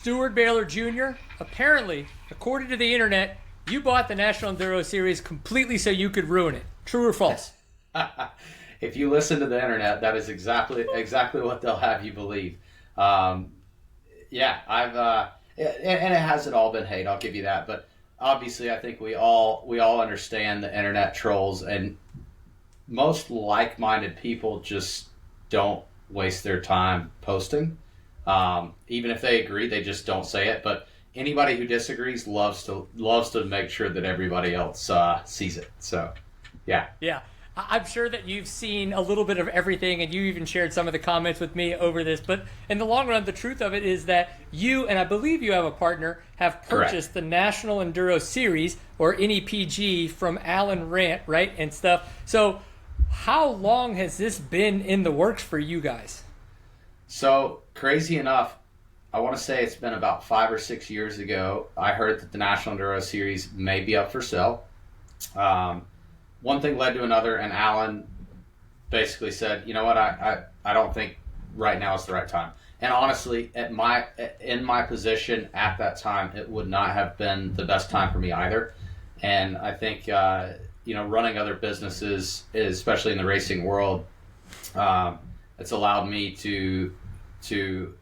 Steward Baylor Jr., apparently, according to the internet, you bought the National Enduro Series completely so you could ruin it. True or false? If you listen to the internet, that is exactly what they'll have you believe. Um, yeah, and it hasn't all been hate. I'll give you that, but obviously, I think we all understand the internet trolls, and most like-minded people just don't waste their time posting. Even if they agree, they just don't say it. But anybody who disagrees loves to make sure that everybody else sees it. So, yeah. Yeah. I'm sure that you've seen a little bit of everything, and you even shared some of the comments with me over this. But in the long run, the truth of it is that you, and I believe you have a partner, have purchased Correct. the National Enduro Series, or NEPG, from Alan Rant, right, and stuff. So how long has this been in the works for you guys? So crazy enough, I want to say it's been about 5 or 6 years ago. I heard that the National Enduro Series may be up for sale. Um, One thing led to another, and Alan basically said, "You know what? I don't think right now is the right time." And honestly, in my position at that time, it would not have been the best time for me either. And I think running other businesses, especially in the racing world, it's allowed me to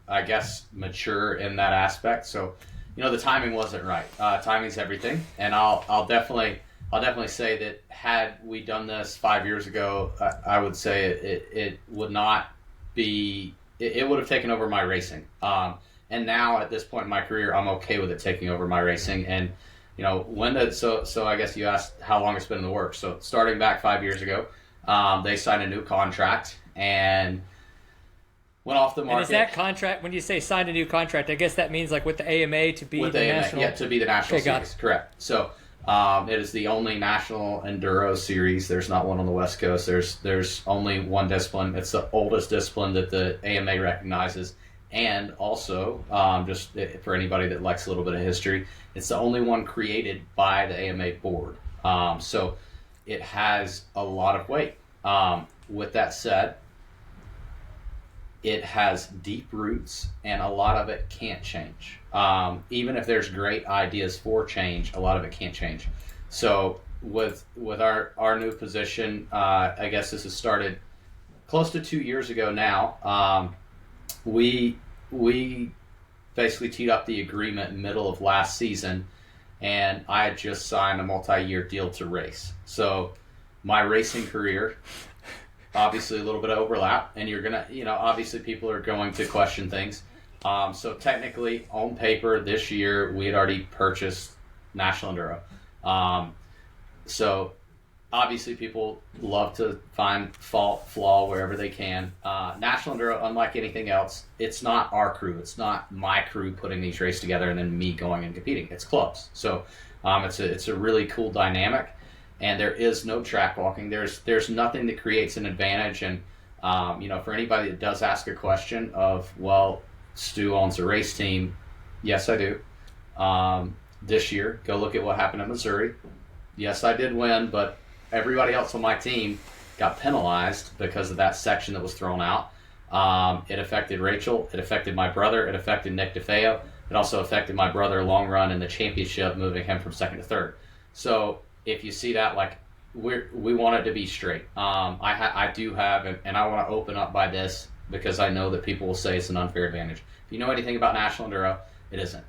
I guess mature in that aspect. So, the timing wasn't right. Timing's everything, and I'll definitely say that had we done this 5 years ago, I would say it would not be. It would have taken over my racing. And now at this point in my career, I'm okay with it taking over my racing. And when did so I guess you asked how long it's been in the works. So starting back 5 years ago, they signed a new contract and went off the And market. is that contract, when you say signed a new contract, I guess that means like with the AMA to be With the the AMA, national. yeah, to be the national Okay, got series, it. correct. So it is the only national enduro series. There's not one on the West Coast. There's only one discipline. It's the oldest discipline that the AMA recognizes, and also just for anybody that likes a little bit of history, it's the only one created by the AMA board. So it has a lot of weight. With that said, it has deep roots, and a lot of it can't change. Even if there's great ideas for change, a lot of it can't change. So with our new position, I guess this has started close to 2 years ago now. We basically teed up the agreement middle of last season, and I had just signed a multi-year deal to race. So my racing career, obviously a little bit of overlap, and you're gonna, obviously people are going to question things. So technically, on paper, this year we had already purchased National Enduro. So obviously people love to find fault, flaw wherever they can. National Enduro, unlike anything else, it's not our crew. It's not my crew putting these races together and then me going and competing. It's clubs. So it's a really cool dynamic. And there is no track walking. There's nothing that creates an advantage. And for anybody that does ask a question of, well, Stu owns a race team. Yes, I do. This year, go look at what happened in Missouri. Yes, I did win, but everybody else on my team got penalized because of that section that was thrown out. It affected Rachel. It affected my brother. It affected Nick DeFeo. It also affected my brother long run in the championship, moving him from second to third. So if you see that, like, we want it to be straight. I do have, and I want to open up by this because I know that people will say it's an unfair advantage. If you know anything about National Enduro, it isn't.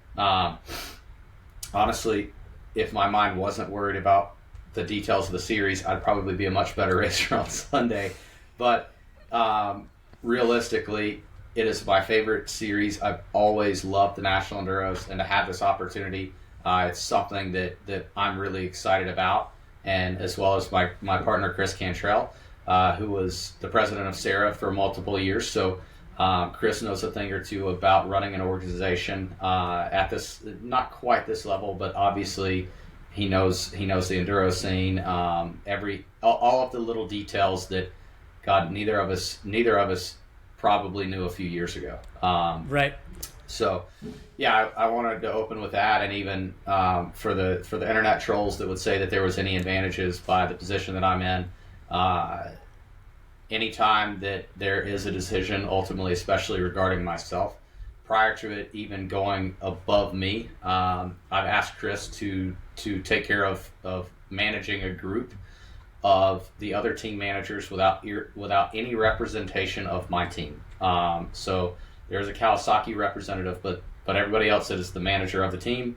Honestly, if my mind wasn't worried about the details of the series, I'd probably be a much better racer on Sunday. But realistically, it is my favorite series. I've always loved the National Enduros, and to have this opportunity, it's something that I'm really excited about, and as well as my partner Chris Cantrell, who was the president of Sarah for multiple years. So Chris knows a thing or two about running an organization at this, not quite this level, but obviously he knows the enduro scene. All of the little details that God neither of us probably knew a few years ago. Right. So, yeah, I wanted to open with that, and even for the internet trolls that would say that there was any advantages by the position that I'm in. Anytime that there is a decision, ultimately, especially regarding myself, prior to it even going above me, I've asked Chris to take care of managing a group of the other team managers without any representation of my team. So there's a Kawasaki representative, but everybody else is the manager of the team.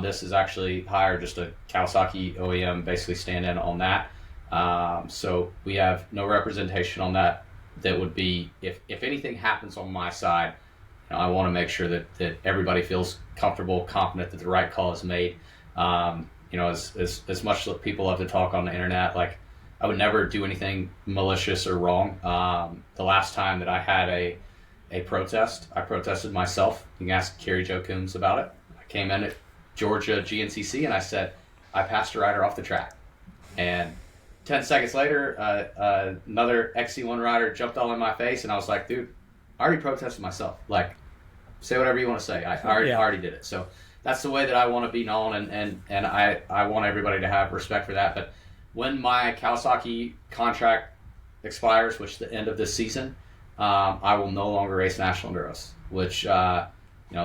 This is actually hired just a Kawasaki OEM, basically stand in on that. So we have no representation on that. That would be, if anything happens on my side, I want to make sure that everybody feels comfortable, confident that the right call is made. As much as people love to talk on the internet, like, I would never do anything malicious or wrong. The last time that I had a protest, I protested myself. You can ask Carrie Jo Coombs about it. I came in at Georgia GNCC and I said, I passed a rider off the track. And 10 seconds later, another XC1 rider jumped all in my face, and I was like, dude, I already protested myself. Like, say whatever you want to say. I already did it. So that's the way that I want to be known, and I want everybody to have respect for that. But when my Kawasaki contract expires, which is the end of this season, I will no longer race National Enduros, which, the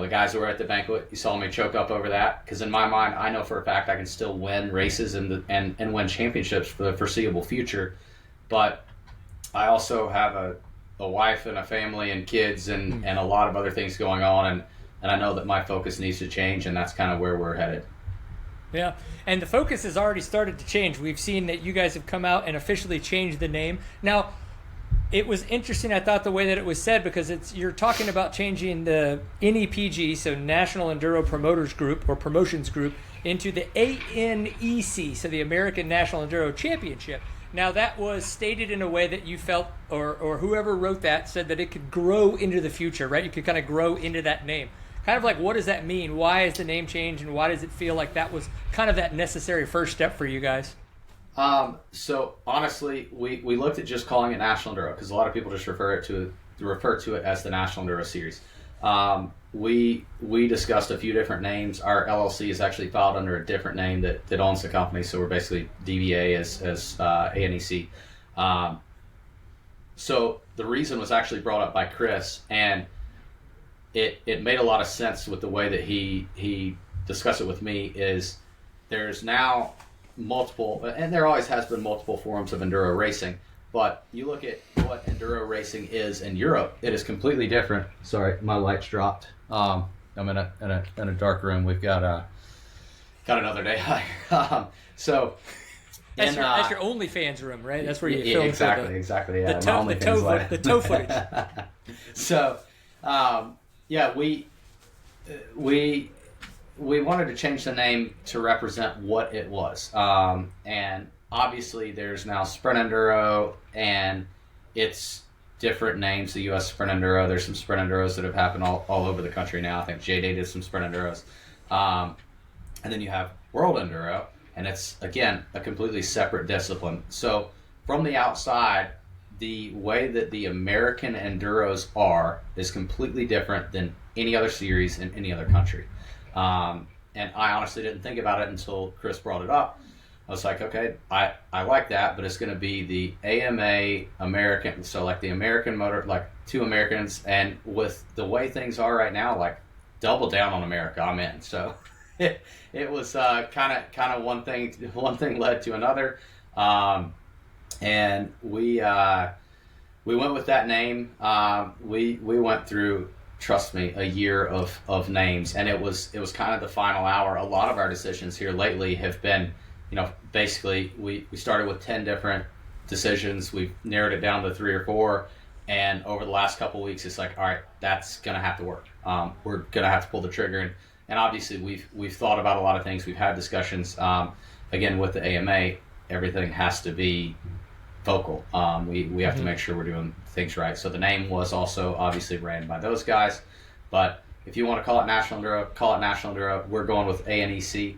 guys who were at the banquet, you saw me choke up over that, because in my mind, I know for a fact I can still win races and win championships for the foreseeable future. But I also have a wife and a family and kids and a lot of other things going on, and I know that my focus needs to change, and that's kind of where we're headed. Yeah, and the focus has already started to change. We've seen that you guys have come out and officially changed the name. Now, it was interesting, I thought, the way that it was said, because you're talking about changing the NEPG, so National Enduro Promoters Group or Promotions Group, into the ANEC, so the American National Enduro Championship. Now, that was stated in a way that you felt, or whoever wrote that said that it could grow into the future, right? You could kind of grow into that name. Kind of like, what does that mean? Why is the name changed, and why does it feel like that was kind of that necessary first step for you guys? So honestly, we looked at just calling it National Enduro, because a lot of people just refer to it as the National Enduro Series. We discussed a few different names. Our LLC is actually filed under a different name that owns the company, so we're basically DBA as ANEC. So the reason was actually brought up by Chris, and it made a lot of sense with the way that he discussed it with me. Is there's now multiple, and there always has been multiple forms of enduro racing, but you look at what enduro racing is in Europe, it is completely different. Sorry, my lights dropped. I'm in a dark room. We've got another day high. So that's your OnlyFans room, right? That's where you film. Exactly. Yeah, the toe footage. So, we wanted to change the name to represent what it was. And obviously there's now Sprint Enduro, and it's different names. The U.S. Sprint Enduro, there's some Sprint Enduros that have happened all over the country now. I think J-Day did some Sprint Enduros. And then you have World Enduro, and it's, again, a completely separate discipline. So from the outside, the way that the American Enduros is completely different than any other series in any other country. And I honestly didn't think about it until Chris brought it up. I was like, okay, I like that, but it's going to be the AMA American, so like the American motor, like two Americans, and with the way things are right now, like double down on America, I'm in. So it was kind of one thing led to another, and we went with that name. We went through, trust me, a year of names, and it was kind of the final hour. A lot of our decisions here lately have been, basically we started with 10 different decisions. We've narrowed it down to 3 or 4, and over the last couple of weeks, it's like, all right, that's gonna have to work. We're gonna have to pull the trigger, and obviously we've thought about a lot of things. We've had discussions. Again, with the AMA, everything has to be vocal. We have to make sure we're doing things right. So the name was also obviously ran by those guys. But if you want to call it National Enduro, call it National Enduro. We're going with ANEC,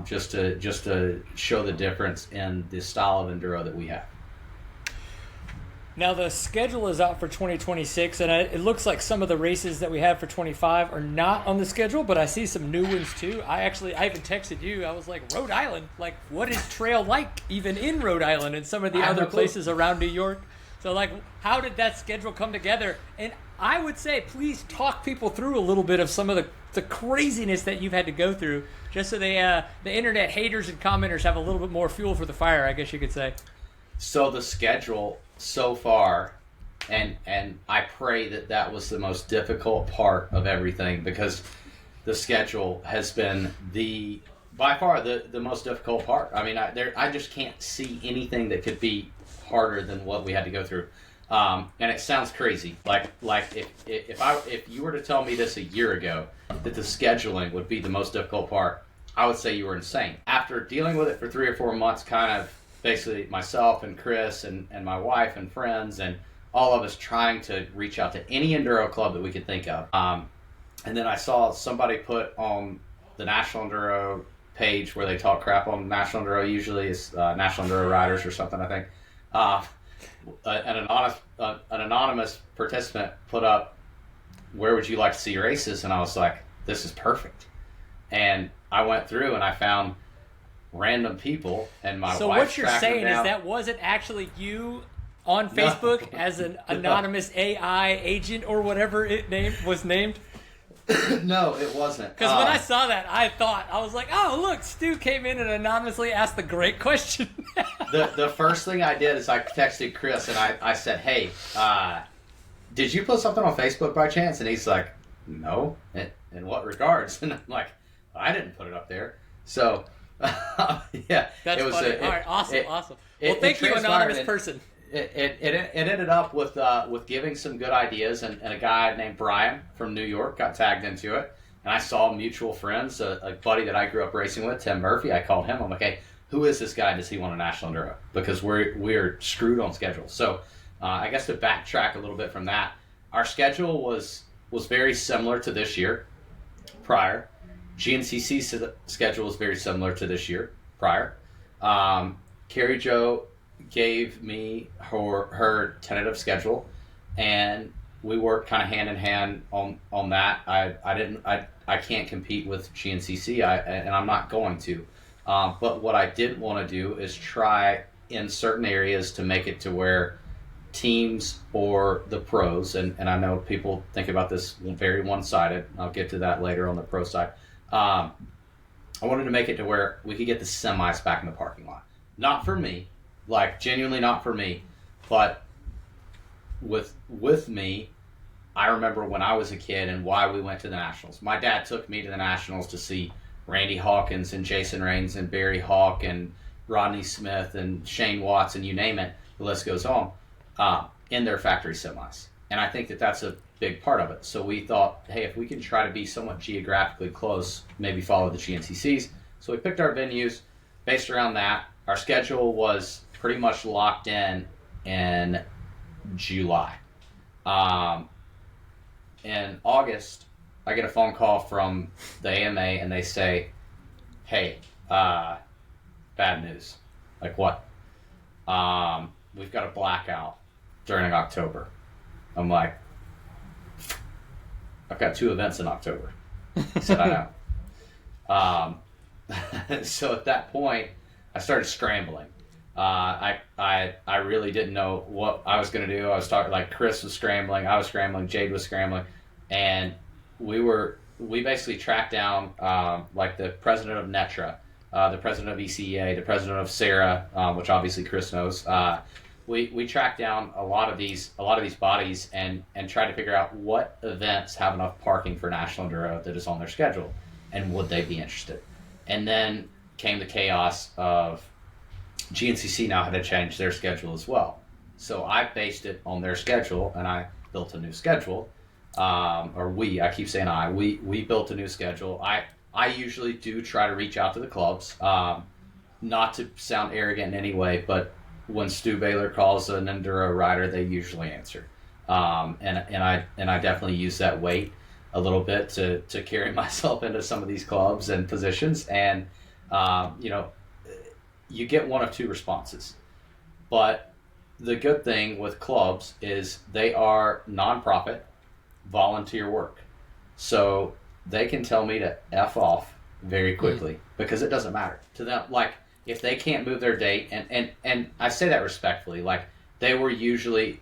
just to show the difference in the style of enduro that we have. Now the schedule is out for 2026, and it looks like some of the races that we have for 25 are not on the schedule, but I see some new ones too. I even texted you. I was like, Rhode Island, like, what is trail like even in Rhode Island and some of the other places around New York? So, like, how did that schedule come together? And I would say please talk people through a little bit of some of the craziness that you've had to go through, just so the internet haters and commenters have a little bit more fuel for the fire, I guess you could say. So the schedule so far, and I pray that was the most difficult part of everything, because the schedule has been by far the most difficult part. I mean, I just can't see anything that could be harder than what we had to go through. And it sounds crazy. Like if you were to tell me this a year ago, that the scheduling would be the most difficult part, I would say you were insane. After dealing with it for 3 or 4 months, kind of basically myself and Chris and my wife and friends and all of us trying to reach out to any enduro club that we could think of. And then I saw somebody put on the National Enduro page where they talk crap on National Enduro. Usually it's National Enduro Riders or something, I think. An anonymous participant put up, "Where would you like to see races?" And I was like, this is perfect. And I went through and I found random people, and my So wife what you're tracked them saying is down. that wasn't actually you on Facebook as an anonymous AI agent or whatever was named? No, it wasn't. Because when I saw that, I was like, oh, look, Stu came in and anonymously asked the great question. The first thing I did is I texted Chris and I said, "Hey, did you put something on Facebook by chance?" And he's like, "No." In what regards? And I'm like, "I didn't put it up there." So, yeah. That's funny. All right, awesome. Well, thank you, anonymous person. It ended up with giving some good ideas, and a guy named Brian from New York got tagged into it. And I saw mutual friends, a buddy that I grew up racing with, Tim Murphy. I called him. I'm like, "Hey, who is this guy? Does he want a National Enduro?" Because we're screwed on schedule. So I guess to backtrack a little bit from that, our schedule was very similar to this year prior. GNCC's schedule was very similar to this year prior. Carrie Jo gave me her tentative schedule, and we worked kind of hand in hand on that. I can't compete with GNCC, and I'm not going to. But what I did want to do is try in certain areas to make it to where teams or the pros, and I know people think about this very one-sided. I'll get to that later on the pro side. I wanted to make it to where we could get the semis back in the parking lot. Not for me, like genuinely not for me, but with me. I remember when I was a kid and why we went to the Nationals. My dad took me to the Nationals to see Randy Hawkins and Jason Raines and Barry Hawk and Rodney Smith and Shane Watts and you name it, the list goes on, in their factory semis. And I think that's a big part of it. So we thought, hey, if we can try to be somewhat geographically close, maybe follow the GNCCs. So we picked our venues based around that. Our schedule was pretty much locked in July. In August, I get a phone call from the AMA and they say, "Hey, bad news." Like, what? We've got a blackout during October. I'm like, "I've got 2 events in October." He said, "I know." So at that point, I started scrambling. I really didn't know what I was going to do. I was talking, like, Chris was scrambling, I was scrambling, Jade was scrambling, and we basically tracked down like the president of NETRA, the president of ECEA, the president of SARA, which obviously Chris knows. We tracked down a lot of these bodies and tried to figure out what events have enough parking for National Enduro that is on their schedule, and would they be interested. And then came the chaos of GNCC now had to change their schedule as well. So I based it on their schedule, and I built a new schedule. I keep saying we built a new schedule. I usually do try to reach out to the clubs, not to sound arrogant in any way, but when Stu Baylor calls an enduro rider, they usually answer. And I definitely use that weight a little bit to carry myself into some of these clubs and positions. And, you get one of 2 responses. But the good thing with clubs is they are nonprofit, volunteer work. So they can tell me to F off very quickly because it doesn't matter to them. Like, if they can't move their date, and I say that respectfully, like, they were usually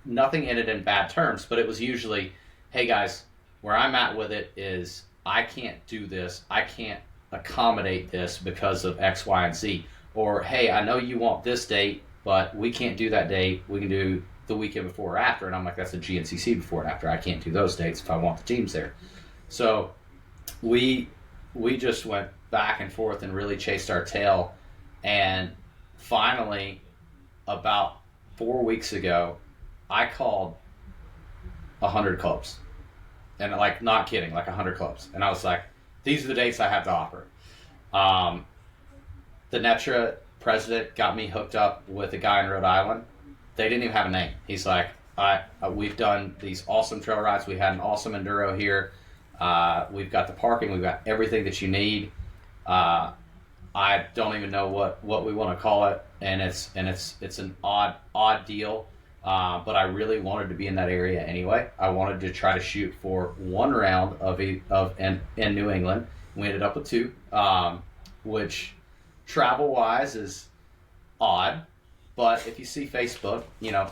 nothing ended in bad terms, but it was usually, hey guys, where I'm at with it is I can't do this, I can't accommodate this because of X, Y, and Z, or hey, I know you want this date, but we can't do that date. We can do the weekend before or after, and I'm like, that's a GNCC before and after. I can't do those dates if I want the teams there. So we just went back and forth and really chased our tail, and finally, about 4 weeks ago, I called 100 clubs, and like not kidding, like 100 clubs, and I was like, these are the dates I have to offer. The NETRA president got me hooked up with a guy in Rhode Island. They didn't even have a name. He's like, we've done these awesome trail rides. We had an awesome enduro here. We've got the parking. We've got everything that you need. I don't even know what we want to call it, and it's an odd deal. But I really wanted to be in that area anyway. I wanted to try to shoot for one round in New England. We ended up with two, which travel-wise is odd. But if you see Facebook,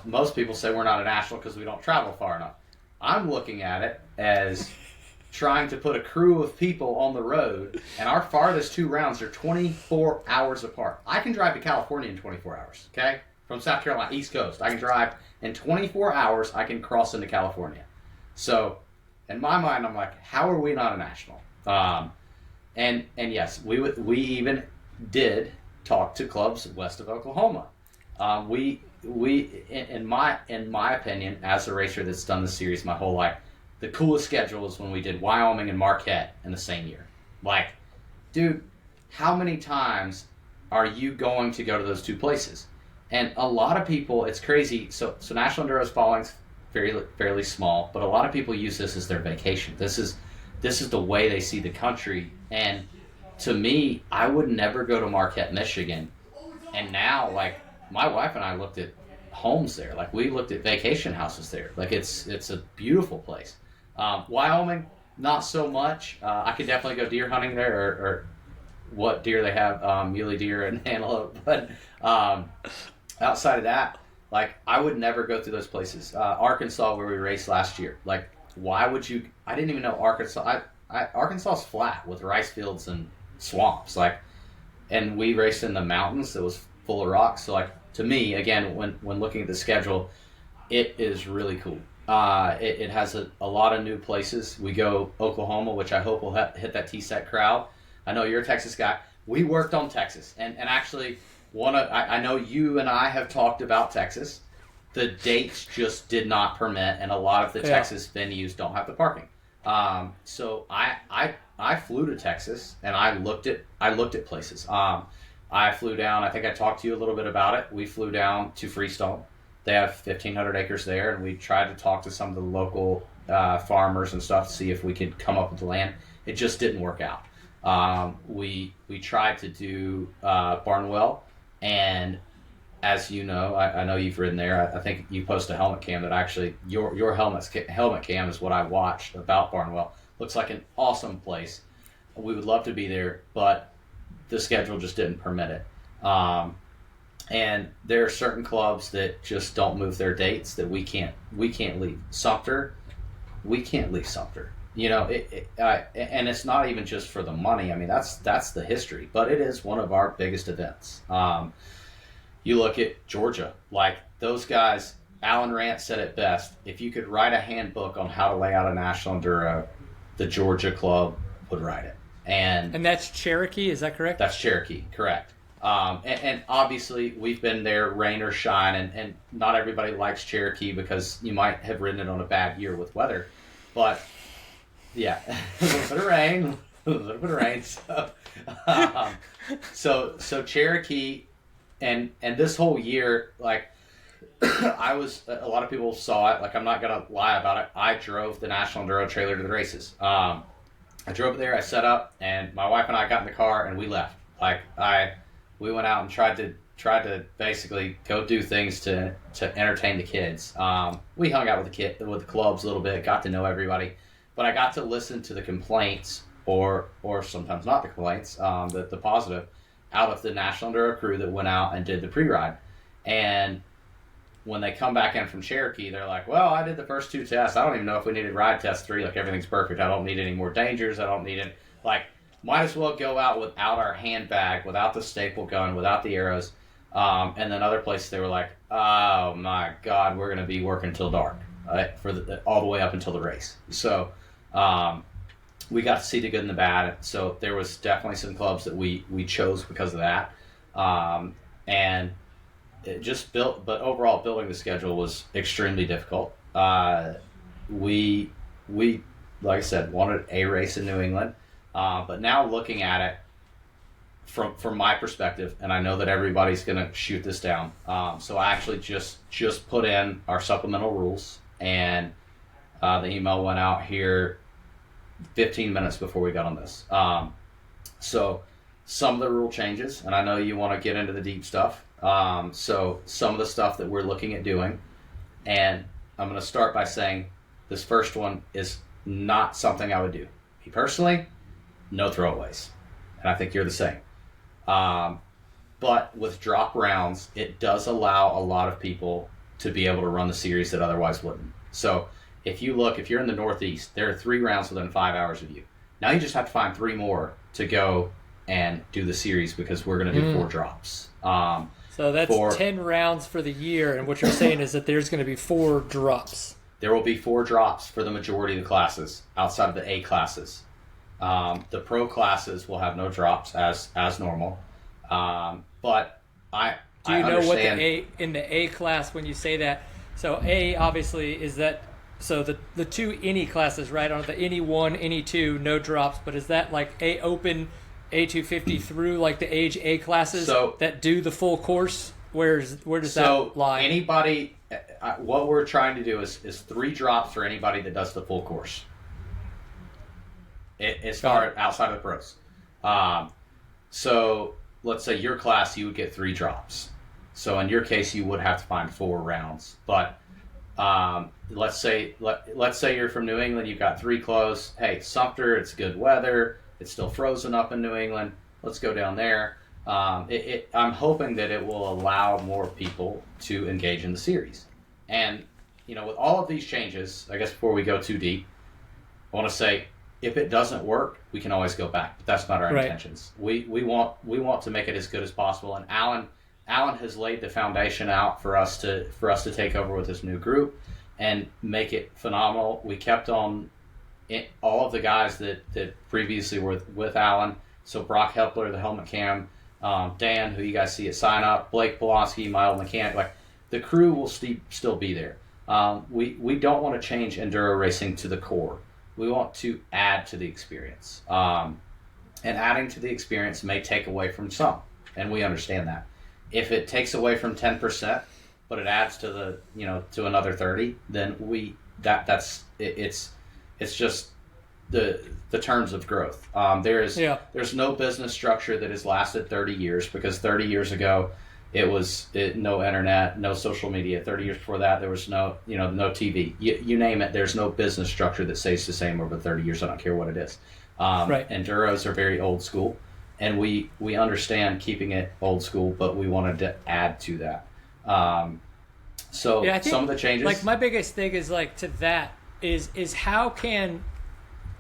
most people say we're not a national because we don't travel far enough. I'm looking at it as trying to put a crew of people on the road, and our farthest two rounds are 24 hours apart. I can drive to California in 24 hours, okay? From South Carolina, East Coast. I can drive in 24 hours, I can cross into California. So, in my mind, I'm like, how are we not a national? And yes, we even did talk to clubs west of Oklahoma. We in my opinion, as a racer that's done the series my whole life, the coolest schedule is when we did Wyoming and Marquette in the same year. Like, dude, how many times are you going to go to those two places? And a lot of people, it's crazy. So National Enduro's following's fairly small, but a lot of people use this as their vacation. This is the way they see the country. And to me, I would never go to Marquette, Michigan. And now, like, my wife and I looked at homes there. Like, we looked at vacation houses there. Like, it's a beautiful place. Wyoming, not so much. I could definitely go deer hunting there, or what deer they have, muley deer and antelope. But outside of that, like, I would never go through those places. Arkansas, where we raced last year. Like, why would you? I didn't even know Arkansas. Arkansas's flat with rice fields and swamps. Like, and we raced in the mountains that was full of rocks. So, like, to me, again, when looking at the schedule, it is really cool. It has a lot of new places. We go Oklahoma, which I hope will hit that TSET crowd. I know you're a Texas guy. We worked on Texas, and actually, I know you and I have talked about Texas. The dates just did not permit, and a lot of the Texas venues don't have the parking. So I flew to Texas, and I looked at places. I flew down. I think I talked to you a little bit about it. We flew down to Freestone. They have 1,500 acres there, and we tried to talk to some of the local farmers and stuff to see if we could come up with the land. It just didn't work out. We tried to do Barnwell, and as you know, I know you've ridden there. I think you post a helmet cam that actually your helmet cam is what I watched about Barnwell. Looks like an awesome place. We would love to be there, but the schedule just didn't permit it. And there are certain clubs that just don't move their dates that we can't leave. Sumter, we can't leave Sumter. And it's not even just for the money. I mean, that's the history, but it is one of our biggest events. You look at Georgia, like those guys. Alan Rant said it best: if you could write a handbook on how to lay out a national enduro, the Georgia club would write it. And that's Cherokee, is that correct? That's Cherokee, correct. And obviously we've been there, rain or shine, and not everybody likes Cherokee because you might have ridden it on a bad year with weather. But yeah, a little bit of rain. So Cherokee, and this whole year, like, a lot of people saw it. Like, I'm not gonna lie about it. I drove the National Enduro trailer to the races. I drove there, I set up, and my wife and I got in the car and we left. Like, we went out and tried to basically go do things to entertain the kids. We hung out with the clubs a little bit, got to know everybody, but I got to listen to the complaints, or sometimes not the complaints, the positive, out of the National Enduro crew that went out and did the pre-ride. And when they come back in from Cherokee, they're like, well, I did the first 2 tests. I don't even know if we needed ride test 3. Like, everything's perfect. I don't need any more dangers. I don't need it. Like, might as well go out without our handbag, without the staple gun, without the arrows. And then other places, they were like, oh, my God, we're going to be working till dark all the way up until the race. So we got to see the good and the bad. So there was definitely some clubs that we chose because of that. And it just built, but overall building the schedule was extremely difficult. We like I said, wanted a race in New England, but now looking at it from my perspective, and I know that everybody's going to shoot this down. So I actually just put in our supplemental rules, and the email went out here 15 minutes before we got on this. So some of the rule changes, and I know you want to get into the deep stuff. So some of the stuff that we're looking at doing, and I'm going to start by saying this first one is not something I would do. Me personally, no throwaways. And I think you're the same. But with drop rounds, it does allow a lot of people to be able to run the series that otherwise wouldn't. So if you're in the Northeast, there are 3 rounds within 5 hours of you. Now you just have to find 3 more to go and do the series, because we're going to do 4 drops. So that's 10 rounds for the year, and what you're saying is that there's going to be 4 drops. There will be 4 drops for the majority of the classes, outside of the A classes. The pro classes will have no drops as normal. But I Do you know understand what in the A class, when you say that? So A obviously is that, so the 2 any classes, right? On the any 1, any 2, no drops. But is that like A open, A250 through like the age A classes that do the full course? Where does that lie? Anybody, what we're trying to do is 3 drops for anybody that does the full course. As far outside of the pros. So let's say your class, you would get 3 drops. So in your case, you would have to find 4 rounds. But let's say you're from New England, you've got 3 close. Hey, Sumter, it's good weather. It's still frozen up in New England. Let's go down there. I'm hoping that it will allow more people to engage in the series. And, with all of these changes, I guess before we go too deep, I want to say, if it doesn't work, we can always go back. But that's not our intentions. We want to make it as good as possible. And Alan has laid the foundation out for us to take over with this new group and make it phenomenal. We kept on all of the guys that previously were with Alan. So Brock Hepler, the helmet cam, Dan, who you guys see at sign up, Blake Polonsky, my old mechanic. Like, the crew will still be there. We don't want to change enduro racing to the core. We want to add to the experience. And adding to the experience may take away from some, and we understand that. If it takes away from 10%, but it adds to to another 30, then it's just the terms of growth. There's no business structure that has lasted 30 years, because 30 years ago it was no internet, no social media. 30 years before that, there was no TV. You name it, there's no business structure that stays the same over 30 years. I don't care what it is. Enduros are very old school, and we understand keeping it old school, but we wanted to add to that. I think, some of the changes, like, my biggest thing is like to that is how can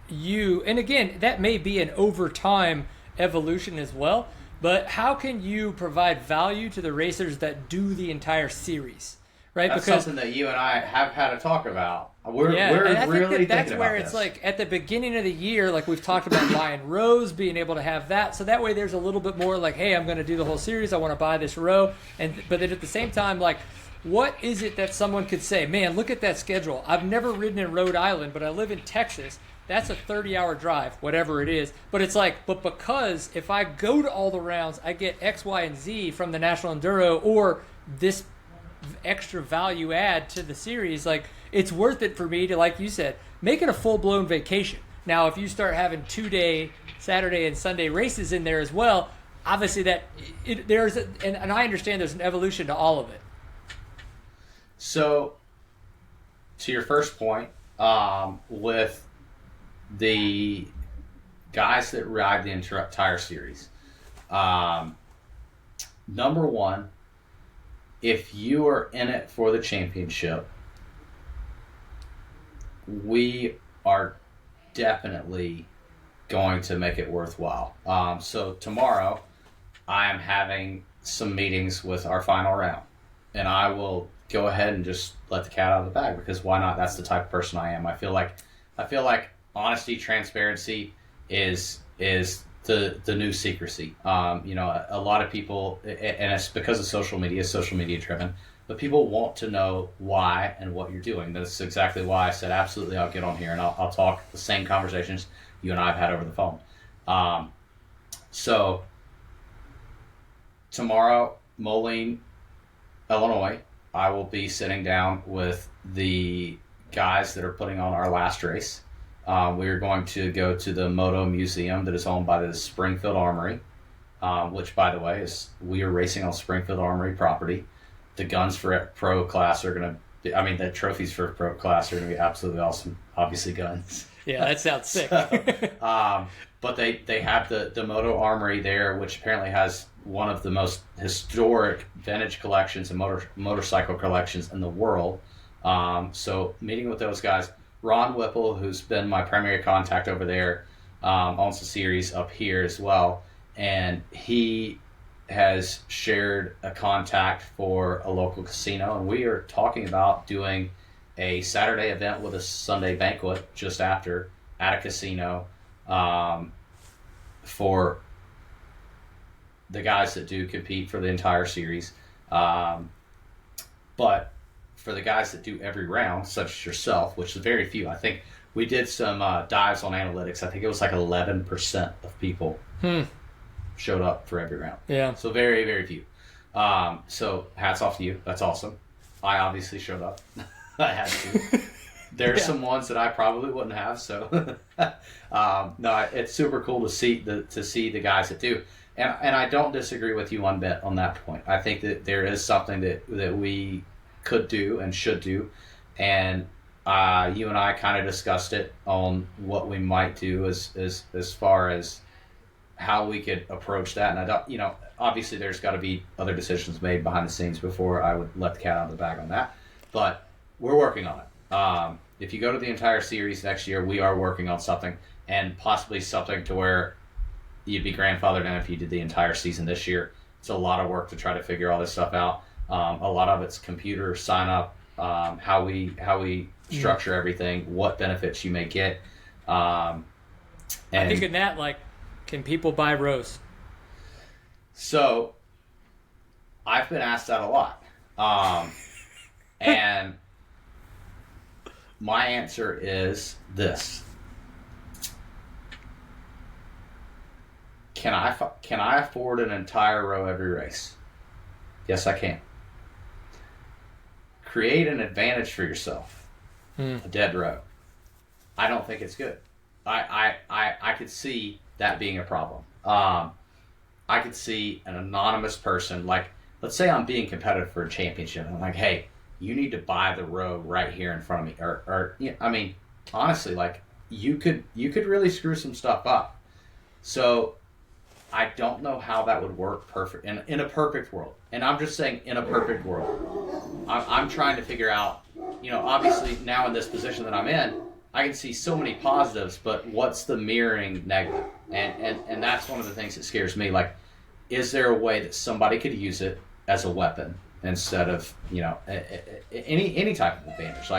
you, and again, that may be an over time evolution as well, but how can you provide value to the racers that do the entire series, right? That's because something that you and I have had a talk about. We're and I really think that's thinking where about it's this. like at the beginning of the year, like we've talked about buying rows, being able to have that, so that way there's a little bit more like, hey, I'm going to do the whole series, I want to buy this row, but then at the same time, like, what is it that someone could say, man, look at that schedule. I've never ridden in Rhode Island, but I live in Texas. That's a 30-hour drive, whatever it is. But it's like, but because if I go to all the rounds, I get X, Y, and Z from the National Enduro or this extra value add to the series, like, it's worth it for me to, like you said, make it a full-blown vacation. Now, if you start having 2-day, Saturday and Sunday races in there as well, obviously and I understand there's an evolution to all of it. So, to your first point, with the guys that ride the entire series, number one, if you are in it for the championship, we are definitely going to make it worthwhile. So tomorrow, I am having some meetings with our final round, and I will go ahead and just let the cat out of the bag, because why not? That's the type of person I am. I feel like honesty, transparency is the new secrecy. A lot of people, and it's because of social media driven, but people want to know why and what you're doing. That's exactly why I said, absolutely, I'll get on here and I'll talk the same conversations you and I have had over the phone. So tomorrow, Moline, Illinois, I will be sitting down with the guys that are putting on our last race. We are going to go to the Moto Museum that is owned by the Springfield Armory, which, by the way, we are racing on Springfield Armory property. The guns for pro class are going to be, the trophies for pro class are going to be absolutely awesome. Obviously, guns. Yeah, that sounds sick. But they have the Moto Armory there, which apparently has one of the most historic vintage collections and motorcycle collections in the world. So meeting with those guys, Ron Whipple, who's been my primary contact over there, owns the series up here as well, and he has shared a contact for a local casino, and we are talking about doing a Saturday event with a Sunday banquet just after at a casino for the guys that do compete for the entire series. But for the guys that do every round, such as yourself, which is very few, I think we did some dives on analytics. I think it was like 11% of people showed up for every round. Yeah. So very, very few. So hats off to you. That's awesome. I obviously showed up. I had to. There's some ones that I probably wouldn't have. So no, it's super cool to see the guys that do. And I don't disagree with you one bit on that point. I think that there is something that we could do and should do. And you and I kind of discussed it on what we might do as far as how we could approach that. And I don't, obviously there's got to be other decisions made behind the scenes before I would let the cat out of the bag on that. But we're working on it. If you go to the entire series next year, we are working on something, and possibly something to where you'd be grandfathered in if you did the entire season this year. It's a lot of work to try to figure all this stuff out. A lot of it's computer sign up, how we structure everything, what benefits you may get. And I think in that, can people buy rows? So I've been asked that a lot. And my answer is this. Can I afford an entire row every race? Yes, I can. Create an advantage for yourself. A dead row. I don't think it's good. I could see that being a problem. I could see an anonymous person, let's say I'm being competitive for a championship, and I'm like, hey, you need to buy the row right here in front of me. Or honestly, you could really screw some stuff up. So I don't know how that would work perfect in a perfect world. And I'm just saying, in a perfect world, I'm trying to figure out, obviously now in this position that I'm in, I can see so many positives, but what's the mirroring negative? And that's one of the things that scares me. Is there a way that somebody could use it as a weapon instead of, any type of advantage?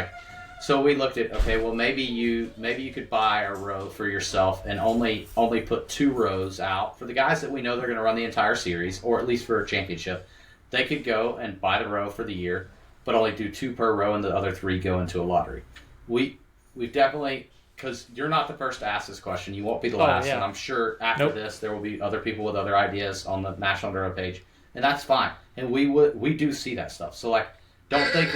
So we looked at, okay, well, maybe you could buy a row for yourself and only put 2 rows out for the guys that we know they're going to run the entire series, or at least for a championship. They could go and buy the row for the year, but only do 2 per row, and the other 3 go into a lottery. We've definitely, because you're not the first to ask this question, you won't be the last, and I'm sure after this there will be other people with other ideas on the National Enduro page, and that's fine. And we do see that stuff. So don't think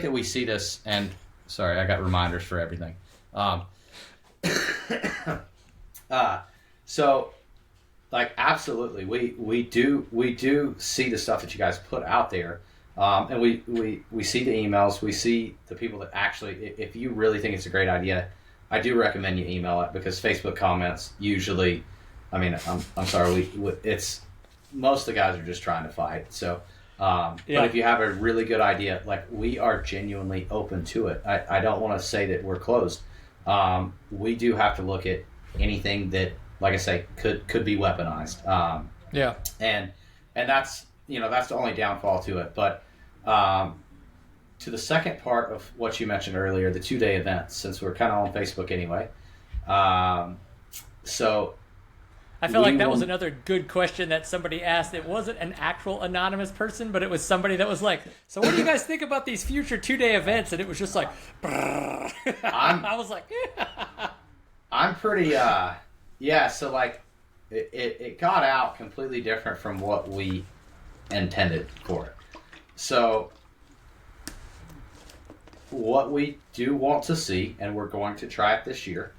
that we see this. And sorry, I got reminders for everything. So absolutely, we do see the stuff that you guys put out there. And we see the emails, we see the people that actually, if you really think it's a great idea, I do recommend you email it, because Facebook comments usually, I'm sorry, it's most of the guys are just trying to fight. So But if you have a really good idea, like, we are genuinely open to it. I don't want to say that we're closed. We do have to look at anything that, like I say, could be weaponized. And that's, that's the only downfall to it. But to the second part of what you mentioned earlier, the 2-day events, since we're kind of on Facebook anyway. So I feel like that was another good question that somebody asked. It wasn't an actual anonymous person, but it was somebody that was like, so what do you guys think about these future 2-day events? And it was just like, I was like, I'm pretty, so like, it got out completely different from what we intended for it. So what we do want to see, and we're going to try it this year,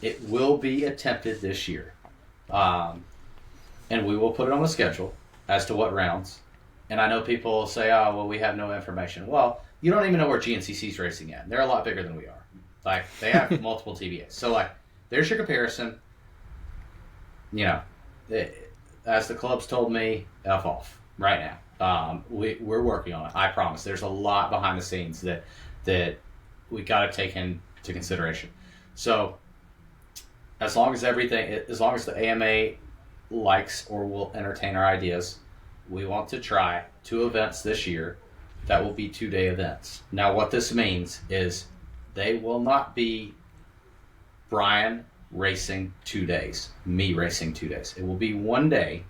it will be attempted this year. And we will put it on the schedule as to what rounds. And I know people will say, oh, well, we have no information. Well, you don't even know where GNCC's racing at. They're a lot bigger than we are. Like, they have multiple TBAs. So, like, there's your comparison. As the club's told me, F off right now. We're working on it. I promise. There's a lot behind the scenes that we got to take into consideration. So, as long as the AMA likes or will entertain our ideas, we want to try 2 events this year that will be 2-day events. Now, what this means is they will not be Brian racing 2 days, me racing 2 days. It will be 1 day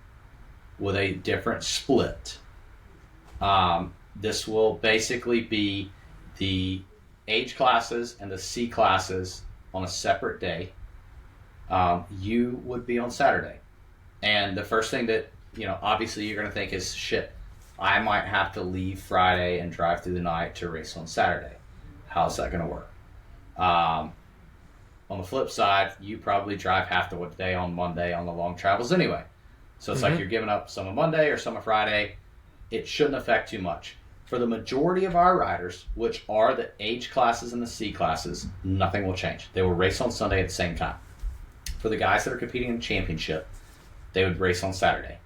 with a different split. This will basically be the H classes and the C classes on a separate day. You would be on Saturday. And the first thing that, obviously you're going to think is, shit, I might have to leave Friday and drive through the night to race on Saturday. How's that going to work? On the flip side, you probably drive half the day on Monday on the long travels anyway. So it's like you're giving up some on Monday or some on Friday. It shouldn't affect too much. For the majority of our riders, which are the H classes and the C classes, nothing will change. They will race on Sunday at the same time. For the guys that are competing in the championship, they would race on Saturday.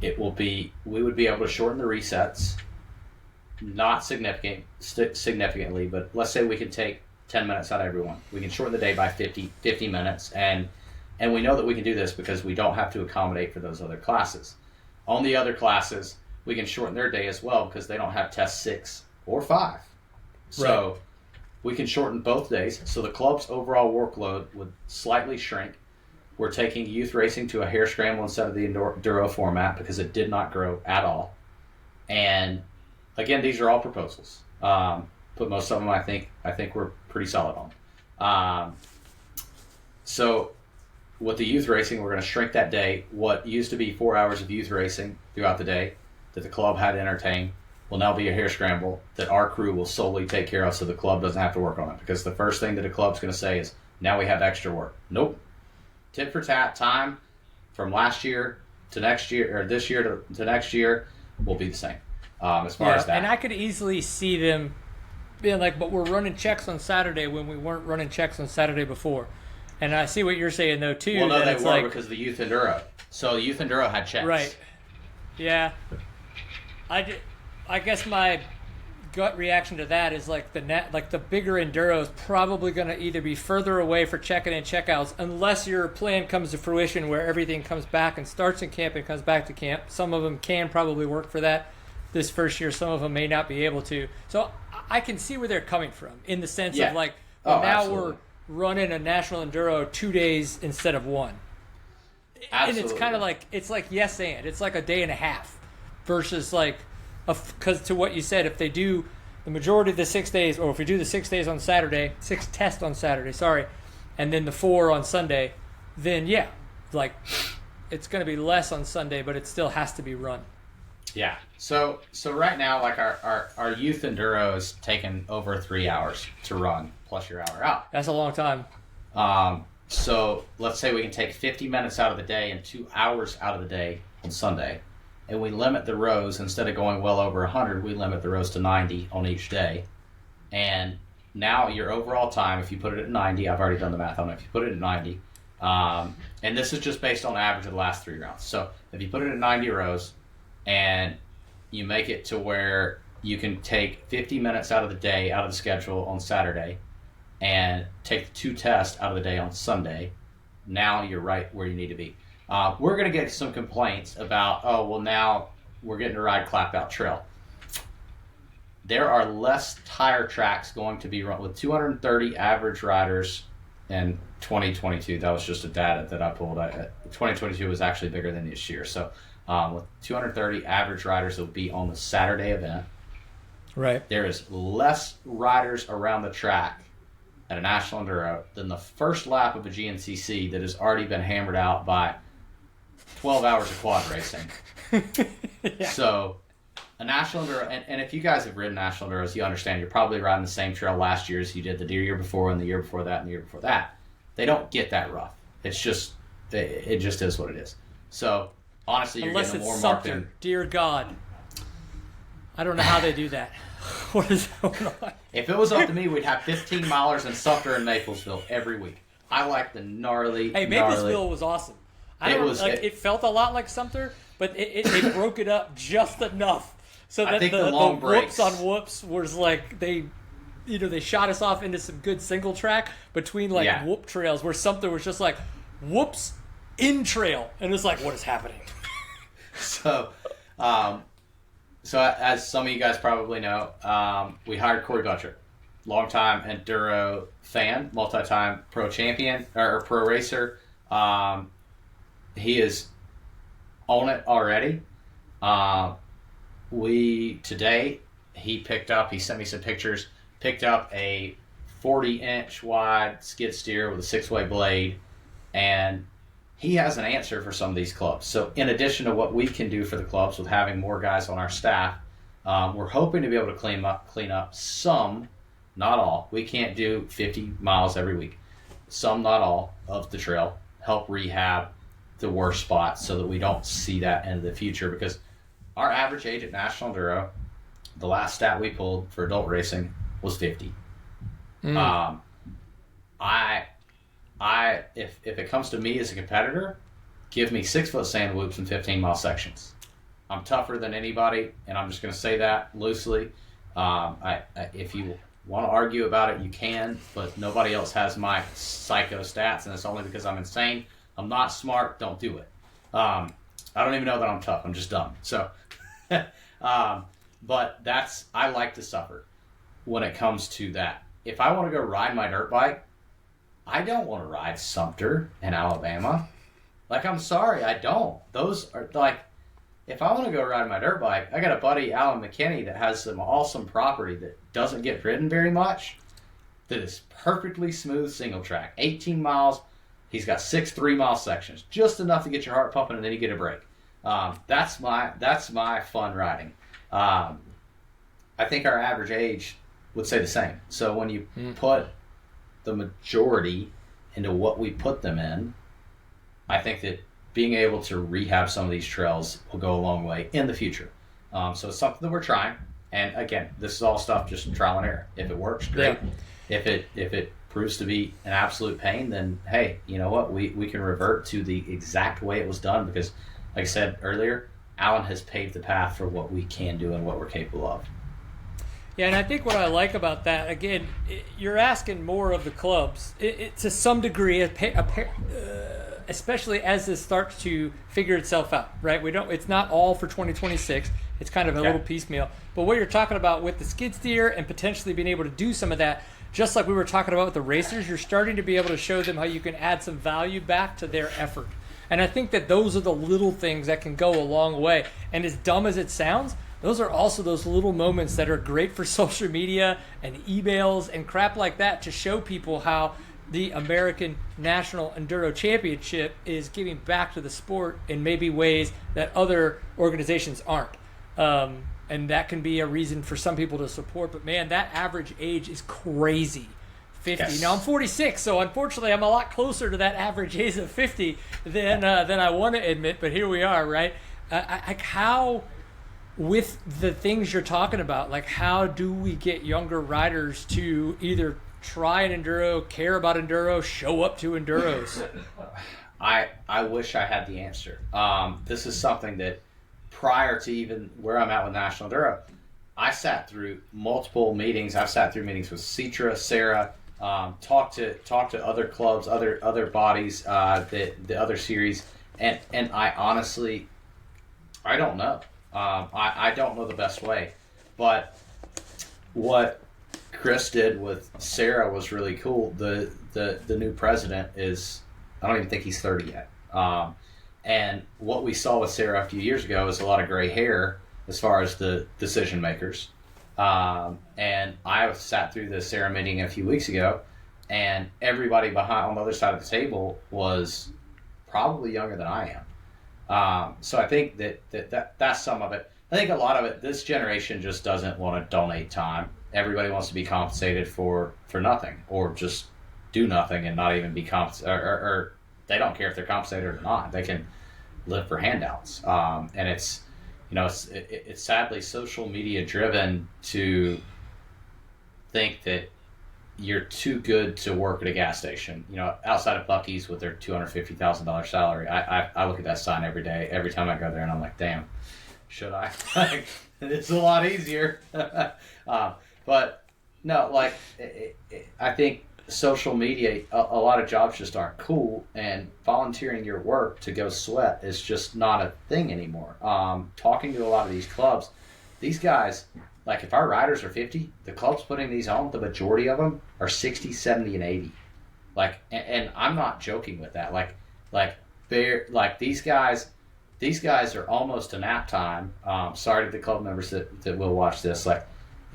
We would be able to shorten the resets, not significantly, but let's say we could take 10 minutes out of everyone. We can shorten the day by 50 minutes, and we know that we can do this because we don't have to accommodate for those other classes. On the other classes, we can shorten their day as well because they don't have test 6 or 5. So right. We can shorten both days, so the club's overall workload would slightly shrink. We're taking youth racing to a hare scramble instead of the enduro format because it did not grow at all. And again, these are all proposals, but most of them I think we're pretty solid on. So with the youth racing, we're going to shrink that day. What used to be 4 hours of youth racing throughout the day that the club had to entertain will now be a hare scramble that our crew will solely take care of, so the club doesn't have to work on it. Because the first thing that a club's going to say is, now we have extra work. Nope. Tit for tat time from last year to next year, or this year to next year, will be the same as far as that. And I could easily see them being like, but we're running checks on Saturday when we weren't running checks on Saturday before. And I see what you're saying, though, too. Well, no, they were because of the youth enduro. So the youth enduro had checks. Right. Yeah. I guess my gut reaction to that is like the bigger enduro is probably going to either be further away for check-in and check-outs unless your plan comes to fruition where everything comes back and starts in camp and comes back to camp. Some of them can probably work for that this first year. Some of them may not be able to. So I can see where they're coming from in the sense of like, well, now absolutely. We're running a national enduro 2 days instead of 1. Absolutely. And it's kind of like, it's like yes and. It's like a day and a half versus like, because to what you said, if they do the majority of the 6 days, or if we do the 6 days on Saturday, 6 tests on Saturday, and then the 4 on Sunday, then yeah, like it's going to be less on Sunday, but it still has to be run. Yeah. So right now, like our youth enduro is taking over 3 hours to run plus your hour out. That's a long time. So let's say we can take 50 minutes out of the day and 2 hours out of the day on Sunday. And we limit the rows, instead of going well over 100, we limit the rows to 90 on each day. And now your overall time, if you put it at 90, I've already done the math on it, if you put it at 90, and this is just based on the average of the last 3 rounds. So if you put it at 90 rows, and you make it to where you can take 50 minutes out of the day out of the schedule on Saturday and take the 2 tests out of the day on Sunday, now you're right where you need to be. We're going to get some complaints about, oh, well, now we're getting to ride Clap Out Trail. There are less tire tracks going to be run with 230 average riders in 2022. That was just a data that I pulled. 2022 was actually bigger than this year. So with 230 average riders that will be on the Saturday event, right, there is less riders around the track at a National Enduro than the first lap of a GNCC that has already been hammered out by 12 hours of quad racing. Yeah. So a National Enduro, and if you guys have ridden National Enduros, you understand you're probably riding the same trail last year as you did the year before and the year before that and the year before that. They don't get that rough. It's just, it just is what it is. So honestly, you're unless getting it's more Sumter, marked in. dear God. I don't know how they do that. What is going on? If it was up to me, we'd have 15 milers in Sumter and Maplesville every week. I like the gnarly. Hey, Maplesville was awesome. It felt a lot like Sumter, but they broke it up just enough so that the long whoops breaks on whoops was like they shot us off into some good single track between whoop trails where Sumter was just like whoops in trail, and it's like, what is happening? So as some of you guys probably know, we hired Corey Butcher, longtime enduro fan, multi-time pro champion or pro racer. He is on it already. He sent me some pictures, picked up a 40-inch wide skid steer with a 6-way blade, and he has an answer for some of these clubs. So in addition to what we can do for the clubs with having more guys on our staff, we're hoping to be able to clean up some, not all. We can't do 50 miles every week. Some, not all, of the trail. Help rehab the worst spots so that we don't see that in the future, because our average age at National Enduro, the last stat we pulled for adult racing was 50. If it comes to me as a competitor, give me 6-foot sand loops and 15-mile sections. I'm tougher than anybody, and I'm just going to say that loosely. If you want to argue about it, you can, but nobody else has my psycho stats, and it's only because I'm insane. I'm not smart. Don't do it. I don't even know that I'm tough. I'm just dumb. So, but I like to suffer when it comes to that. If I want to go ride my dirt bike, I don't want to ride Sumter in Alabama. Like, I'm sorry, I don't. Those are like, if I want to go ride my dirt bike, I got a buddy, Alan McKinney, that has some awesome property that doesn't get ridden very much, that is perfectly smooth single track, 18 miles. He's got 6 3-mile sections, just enough to get your heart pumping, and then you get a break. That's my fun riding. I think our average age would say the same. So when you put the majority into what we put them in, I think that being able to rehab some of these trails will go a long way in the future. So it's something that we're trying. And again, this is all stuff just trial and error. If it works, great. Yeah. If it proves to be an absolute pain, then hey, you know what? We can revert to the exact way it was done, because, like I said earlier, Alan has paved the path for what we can do and what we're capable of. Yeah, and I think what I like about that, again, you're asking more of the clubs. To some degree, especially as this starts to figure itself out, right? It's not all for 2026. It's kind of a little piecemeal. But what you're talking about with the skid steer and potentially being able to do some of that, just like we were talking about with the racers, you're starting to be able to show them how you can add some value back to their effort. And I think that those are the little things that can go a long way. And as dumb as it sounds, those are also those little moments that are great for social media and emails and crap like that, to show people how the American National Enduro Championship is giving back to the sport in maybe ways that other organizations aren't. And that can be a reason for some people to support. But man, that average age is crazy. 50. Yes. Now I'm 46, so unfortunately I'm a lot closer to that average age of 50 than I want to admit. But here we are, right? How, with the things you're talking about, like how do we get younger riders to either try an enduro, care about enduro, show up to enduros? I wish I had the answer. This is something that prior to even where I'm at with National Enduro, I sat through multiple meetings. I've sat through meetings with Citra, Sarah, talked to other clubs, other bodies, the other series, and I honestly, I don't know. I don't know the best way, but what Chris did with Sarah was really cool. The new president is, I don't even think he's 30 yet. And what we saw with Sarah a few years ago is a lot of gray hair as far as the decision makers. And I sat through the Sarah meeting a few weeks ago, and everybody behind on the other side of the table was probably younger than I am. So I think that's some of it. I think a lot of it, this generation just doesn't want to donate time. Everybody wants to be compensated for nothing, or just do nothing and not even be compensated, or they don't care if they're compensated or not. They can live for handouts. And it's, it's sadly social media driven to think that you're too good to work at a gas station. Outside of Buc-ee's with their $250,000 salary, I look at that sign every day, every time I go there, and I'm like, damn, should I? It's a lot easier. But no, I think social media, a lot of jobs just aren't cool, and volunteering your work to go sweat is just not a thing anymore. Talking to a lot of these clubs, these guys, if our riders are 50, the clubs putting these on, the majority of them are 60, 70, and 80. And I'm not joking with that. These guys are almost to nap time. Sorry to the club members that will watch this.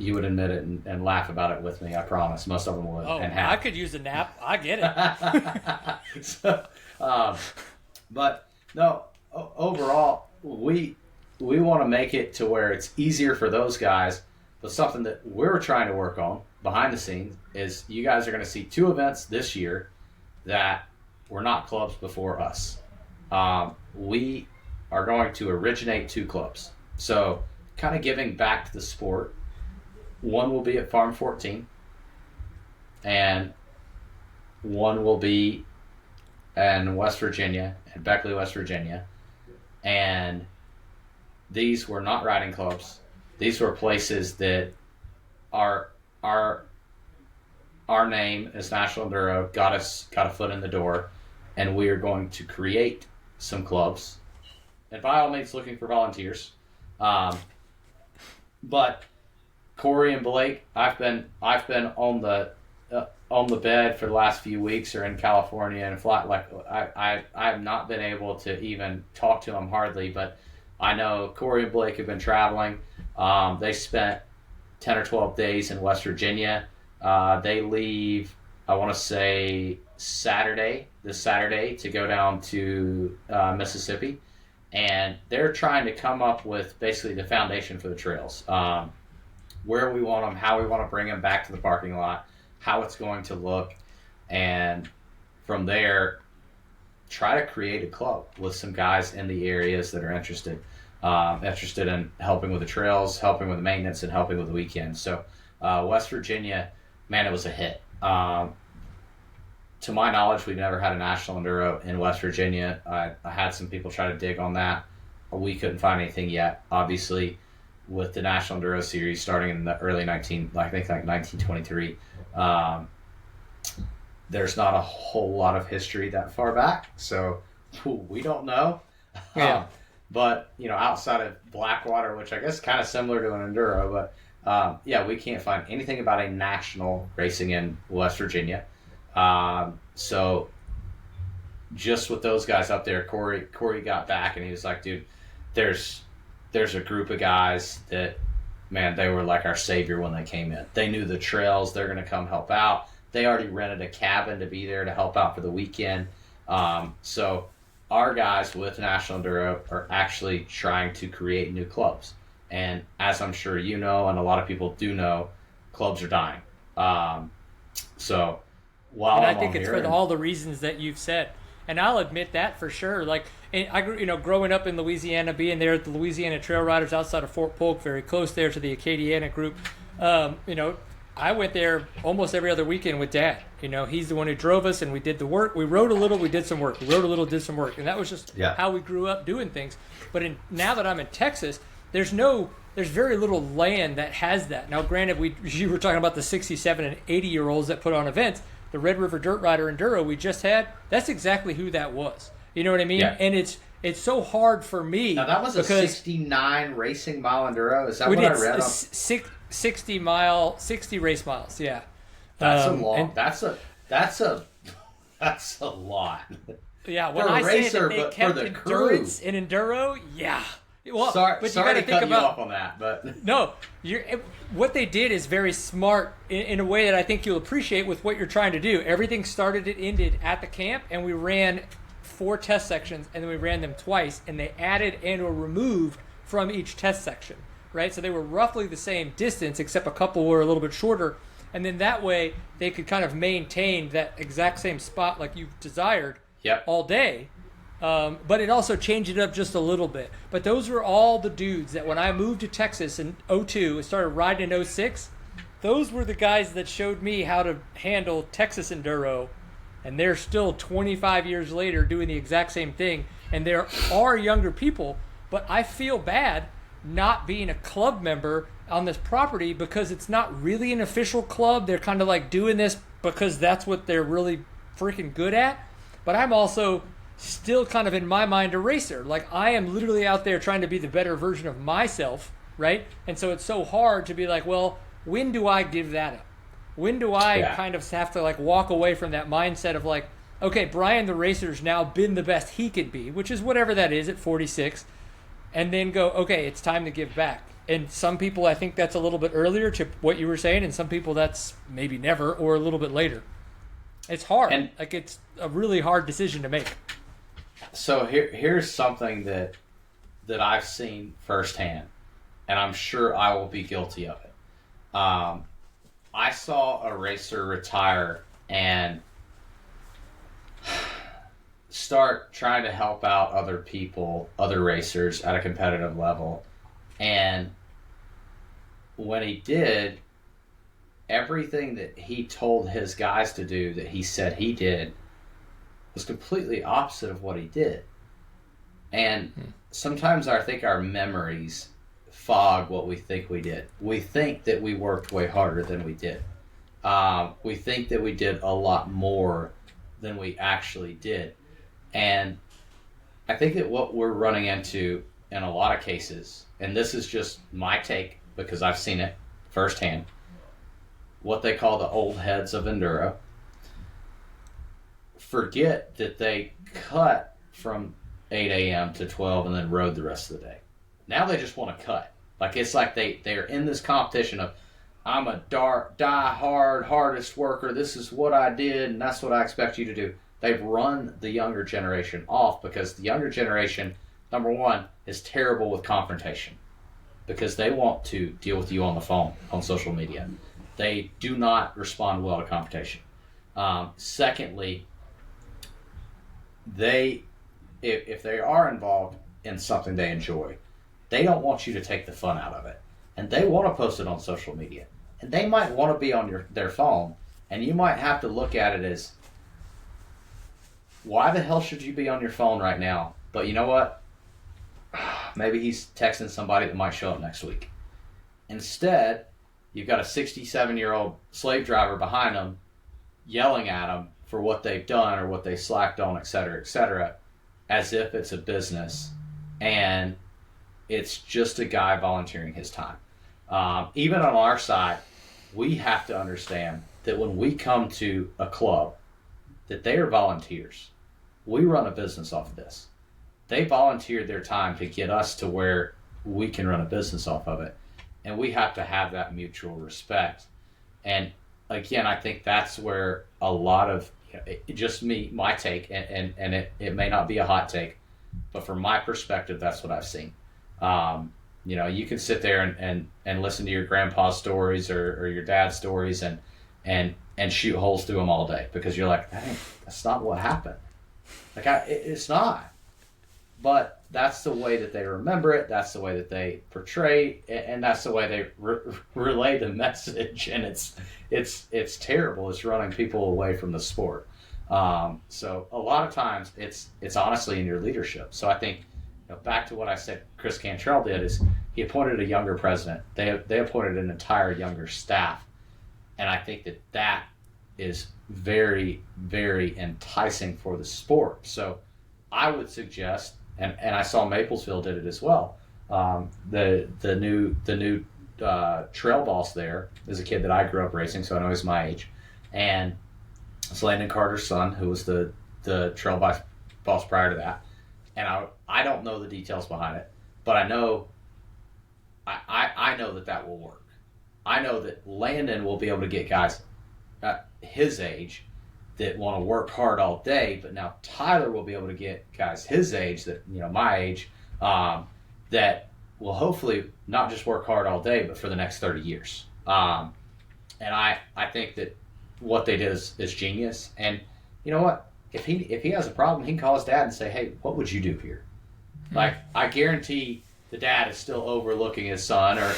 You would admit it and laugh about it with me, I promise. Most of them would. Oh, I could use a nap. I get it. But no, overall, we want to make it to where it's easier for those guys. But something that we're trying to work on behind the scenes is you guys are going to see 2 events this year that were not clubs before us. We are going to originate 2 clubs. So kind of giving back to the sport. One will be at Farm 14, and one will be in West Virginia, in Beckley, West Virginia. And these were not riding clubs. These were places that our name as National Enduro got a foot in the door, and we are going to create some clubs. And by all means, looking for volunteers. But Corey and Blake, I've been on the bed for the last few weeks, or in California, and I have not been able to even talk to them hardly. But I know Corey and Blake have been traveling. They spent 10 or 12 days in West Virginia. They leave, I want to say this Saturday, to go down to Mississippi, and they're trying to come up with basically the foundation for the trails. Where we want them, how we want to bring them back to the parking lot, how it's going to look, and from there, try to create a club with some guys in the areas that are interested in helping with the trails, helping with the maintenance, and helping with the weekends. So West Virginia, man, it was a hit. To my knowledge, we've never had a National Enduro in West Virginia. I had some people try to dig on that. We couldn't find anything yet. Obviously, with the National Enduro Series starting in the early 1923, there's not a whole lot of history that far back, so we don't know. Yeah. But outside of Blackwater, which I guess is kind of similar to an enduro, but we can't find anything about a national racing in West Virginia. So just with those guys up there, Corey got back and he was like, dude, there's a group of guys that, man, they were like our savior when they came in. They knew the trails. They're going to come help out. They already rented a cabin to be there to help out for the weekend. So our guys with National Enduro are actually trying to create new clubs. And as I'm sure you know, and a lot of people do know, clubs are dying. So while I think it's for all the reasons that you've said. And I'll admit that for sure. I grew, growing up in Louisiana, being there at the Louisiana Trail Riders outside of Fort Polk, very close there to the Acadiana group. I went there almost every other weekend with Dad. You know, he's the one who drove us, and we did the work. We rode a little, we did some work. We rode a little, did some work, and that was just how we grew up doing things. But now that I'm in Texas, there's very little land that has that. Now, granted, you were talking about the 67 and 80-year-olds that put on events. The Red River Dirt Rider Enduro we just had, that's exactly who that was. You know what I mean? Yeah. And it's so hard for me. Now, that was a 69 racing mile Enduro? Is that what I read? 60 race miles, yeah. That's a long. That's a lot. Yeah, when I say that they kept endurance in enduro, yeah. Well, sorry but to cut you off on that, but no, what they did is very smart in a way that I think you'll appreciate with what you're trying to do. Everything started and ended at the camp, and we ran 4 test sections, and then we ran them twice, and they added and or removed from each test section. Right, so they were roughly the same distance, except a couple were a little bit shorter, and then that way they could kind of maintain that exact same spot like you desired all day. But it also changed it up just a little bit. But those were all the dudes that when I moved to Texas in 02 and started riding in 06, those were the guys that showed me how to handle Texas Enduro, and they're still 25 years later doing the exact same thing. And there are younger people, but I feel bad not being a club member on this property because it's not really an official club. They're kind of like doing this because that's what they're really freaking good at. But I'm also still kind of in my mind a racer. Like I am literally out there trying to be the better version of myself, right? And so it's so hard to be like, well, when do I give that up? When do I kind of have to like walk away from that mindset of like, okay, Brian the racer's now been the best he could be, which is whatever that is at 46. And then go, okay, it's time to give back. And some people, I think that's a little bit earlier to what you were saying, and some people that's maybe never or a little bit later. It's hard. And like it's a really hard decision to make. So here's something that I've seen firsthand, and I'm sure I will be guilty of it. I saw a racer retire and start trying to help out other people, other racers at a competitive level. And when he did, everything that he told his guys to do that he said he did was completely opposite of what he did. And sometimes I think our memories fog what we think we did. We think that we worked way harder than we did. We think that we did a lot more than we actually did. And I think that what we're running into in a lot of cases, and this is just my take because I've seen it firsthand, what they call the old heads of enduro, forget that they cut from 8 a.m. to 12 and then rode the rest of the day. Now they just want to cut. Like it's like they're in this competition of, I'm a die-hard, hardest worker, this is what I did, and that's what I expect you to do. They've run the younger generation off because the younger generation, number one, is terrible with confrontation because they want to deal with you on the phone, on social media. They do not respond well to confrontation. Secondly, if they are involved in something they enjoy, they don't want you to take the fun out of it. And they want to post it on social media. And they might want to be on their phone, and you might have to look at it as, why the hell should you be on your phone right now? But you know what? Maybe he's texting somebody that might show up next week. Instead, you've got a 67-year-old slave driver behind them yelling at them for what they've done or what they slacked on, et cetera, as if it's a business. And it's just a guy volunteering his time. Even on our side, we have to understand that when we come to a club, that they are volunteers. We run a business off of this. They volunteered their time to get us to where we can run a business off of it. And we have to have that mutual respect. And again, I think that's where a lot of, just my take, and it may not be a hot take, but from my perspective, that's what I've seen. You can sit there and listen to your grandpa's stories or your dad's stories and shoot holes through them all day because you're like, that's not what happened. Like it's not. but that's the way that they remember it. That's the way that they portray, and that's the way they relay the message. And it's terrible. It's running people away from the sport. So a lot of times it's honestly in your leadership. So I think, back to what I said Chris Cantrell did, is he appointed a younger president. They appointed an entire younger staff. And I think that is very, very enticing for the sport. So I would suggest, and I saw Maplesville did it as well. The new trail boss there is a kid that I grew up racing, so I know he's my age. And it's Landon Carter's son, who was the trail boss prior to that. And I don't know the details behind it, but I know that will work. I know that Landon will be able to get guys his age that want to work hard all day, but now Tyler will be able to get guys his age, that my age, that will hopefully not just work hard all day, but for the next 30 years. And I think that what they did is genius. And you know what? If he has a problem, he can call his dad and say, "Hey, what would you do here?" Like, I guarantee the dad is still overlooking his son, or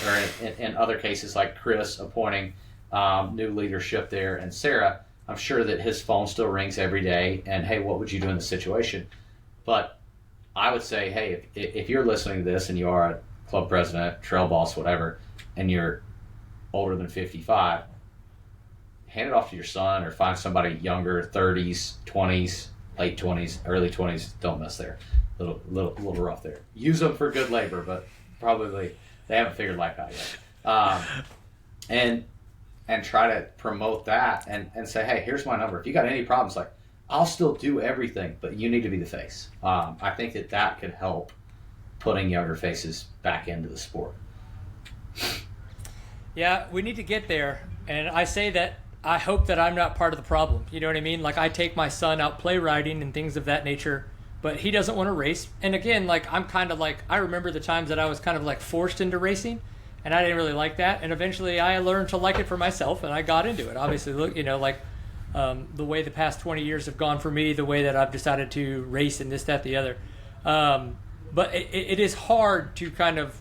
in other cases like Chris appointing new leadership there, and Sarah, I'm sure that his phone still rings every day, and hey, what would you do in the situation? But I would say, hey, if you're listening to this and you are a club president, trail boss, whatever, and you're older than 55, hand it off to your son, or find somebody younger, 30s, 20s, late 20s, early 20s. Don't mess there. Little rough there. Use them for good labor, but probably they haven't figured life out yet. And try to promote that, and say, hey, here's my number. If you got any problems, like, I'll still do everything, but you need to be the face. I think that could help putting younger faces back into the sport. Yeah, we need to get there. And I say that I hope that I'm not part of the problem. You know what I mean? Like, I take my son out play riding and things of that nature, but he doesn't want to race. And again, like, I'm kind of like, I remember the times that I was kind of like forced into racing, and I didn't really like that. And eventually I learned to like it for myself, and I got into it. Obviously, look, the way the past 20 years have gone for me, the way that I've decided to race and this, that, the other. But it is hard to kind of,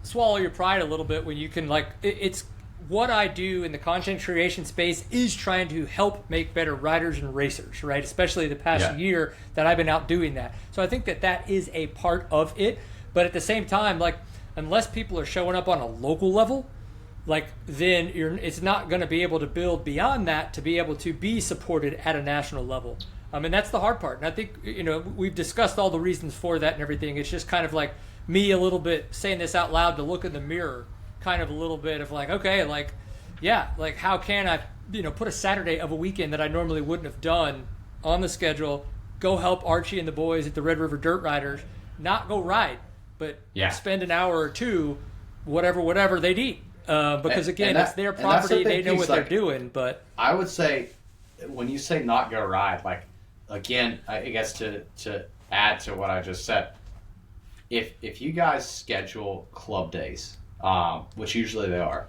swallow your pride a little bit when you can, like, it's what I do in the content creation space is trying to help make better riders and racers, right? Especially the past year that I've been out doing that. So I think that is a part of it. But at the same time, like, unless people are showing up on a local level, like, then it's not going to be able to build beyond that to be able to be supported at a national level. And that's the hard part. And I think, we've discussed all the reasons for that and everything. It's just kind of like me a little bit saying this out loud to look in the mirror, kind of a little bit of like, okay, like, yeah, like, how can I, put a Saturday of a weekend that I normally wouldn't have done on the schedule, go help Archie and the boys at the Red River Dirt Riders, not go ride, but spend an hour or two, whatever they'd eat. Because again, it's their property, they know what they're doing. But I would say, when you say not go ride, like, again, I guess to add to what I just said, if you guys schedule club days, which usually they are,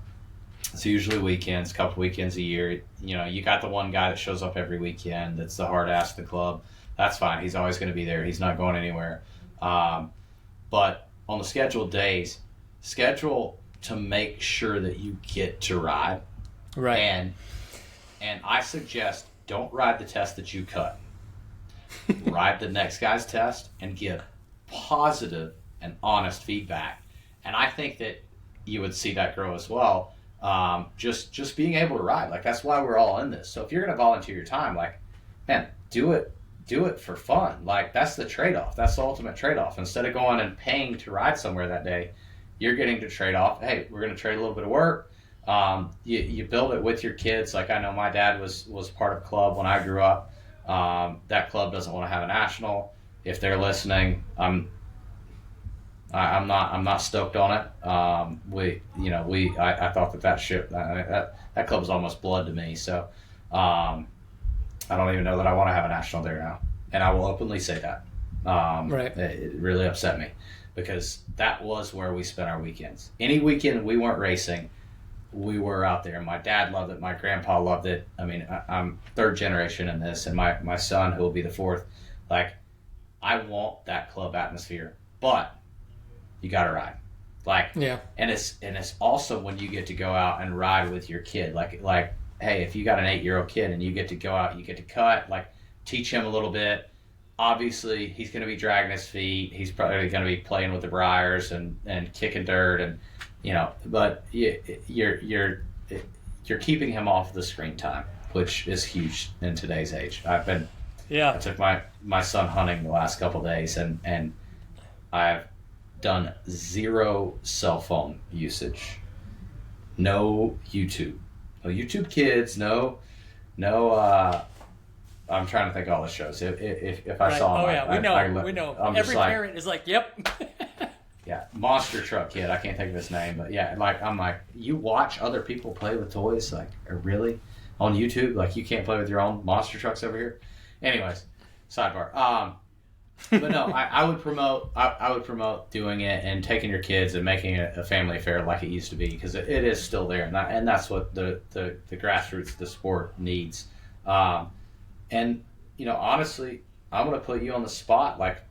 it's usually weekends, a couple weekends a year. You got the one guy that shows up every weekend that's the hard ass of the club. That's fine. He's always going to be there. He's not going anywhere. But on the scheduled days, schedule to make sure that you get to ride. Right. And I suggest, don't ride the test that you cut. Ride the next guy's test and give positive and honest feedback. And I think that you would see that grow as well. Just being able to ride. Like, that's why we're all in this. So if you're going to volunteer your time, like, man, do it for fun. Like, that's the trade-off. That's the ultimate trade-off. Instead of going and paying to ride somewhere that day, you're getting to trade off. Hey, we're going to trade a little bit of work. You build it with your kids. Like, I know my dad was part of a club when I grew up. That club doesn't want to have a national. If they're listening, I'm not stoked on it. I thought that ship, that club is almost blood to me. So, I don't even know that I want to have a national there now. And I will openly say that. Right. It really upset me, because that was where we spent our weekends. Any weekend we weren't racing, we were out there. My dad loved it. My grandpa loved it. I mean, I'm third generation in this, and my son, who will be the fourth, like, I want that club atmosphere, but you got to ride. Like, Yeah. And it's also when you get to go out and ride with your kid. Like, hey, if you got an 8-year-old kid and you get to go out, you get to cut, like, teach him a little bit. Obviously, he's going to be dragging his feet. He's probably going to be playing with the briars and kicking dirt, and but you're keeping him off the screen time, which is huge in today's age. I took my son hunting the last couple of days, and I've done 0 cell phone usage, no YouTube, Kids, no. I'm trying to think of all the shows. If I saw them, we know. Every parent is like, yep. Yeah, Monster Truck Kid. I can't think of his name, but yeah, I'm like, you watch other people play with toys, like, really, on YouTube? Like, you can't play with your own monster trucks over here. Anyways, sidebar. But no, I would promote doing it and taking your kids and making it a family affair like it used to be, because it is still there, and that's what the grassroots of the sport needs. And honestly, I'm gonna put you on the spot. Like,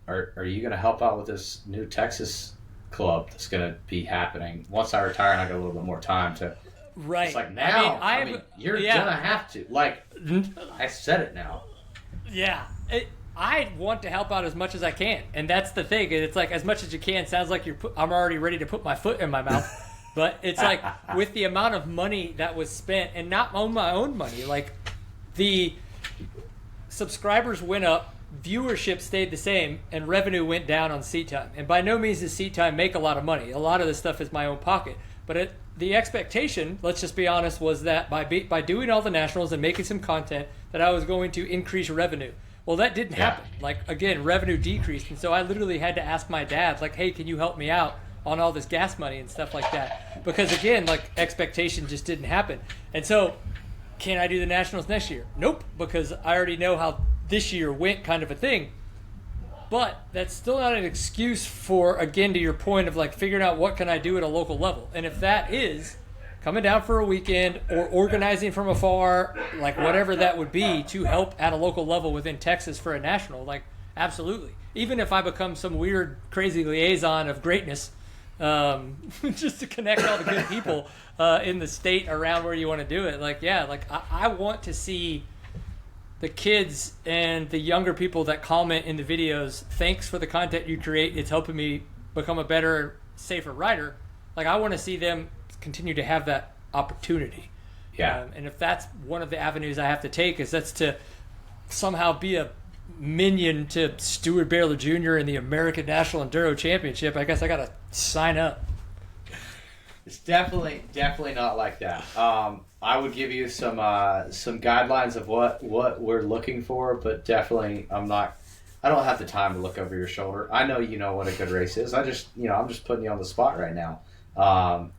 are you gonna help out with this new Texas club that's gonna be happening once I retire and I got a little bit more time to? Right. It's like, now. I mean, you're gonna have to. Like, I said it now. Yeah. I want to help out as much as I can, and that's the thing. It's like, as much as you can sounds like I'm already ready to put my foot in my mouth, but it's like, with the amount of money that was spent, and not on my own money, like, the subscribers went up, viewership stayed the same, and revenue went down on seat time. And by no means does seat time make a lot of money. A lot of this stuff is my own pocket, but the expectation, let's just be honest, was that by doing all the nationals and making some content, that I was going to increase revenue. Well, that didn't happen. Like, again, revenue decreased. And so I literally had to ask my dad, like, hey, can you help me out on all this gas money and stuff like that? Because, again, like, expectation just didn't happen. And so, can I do the nationals next year? Nope, because I already know how this year went, kind of a thing. But that's still not an excuse for, again, to your point of, like, figuring out what can I do at a local level. And if that is coming down for a weekend or organizing from afar, like, whatever that would be, to help at a local level within Texas for a national, like, absolutely. Even if I become some weird, crazy liaison of greatness, just to connect all the good people in the state around where you want to do it. Like, yeah, like, I want to see the kids and the younger people that comment in the videos, thanks for the content you create, it's helping me become a better, safer rider. Like, I want to see them continue to have that opportunity. Yeah. And if that's one of the avenues I have to take, that's to somehow be a minion to Steward Baylor Jr. in the American National Enduro Championship, I guess I got to sign up. It's definitely not like that. I would give you some guidelines of what we're looking for, but definitely I don't have the time to look over your shoulder. I know you know what a good race is. I'm just putting you on the spot right now.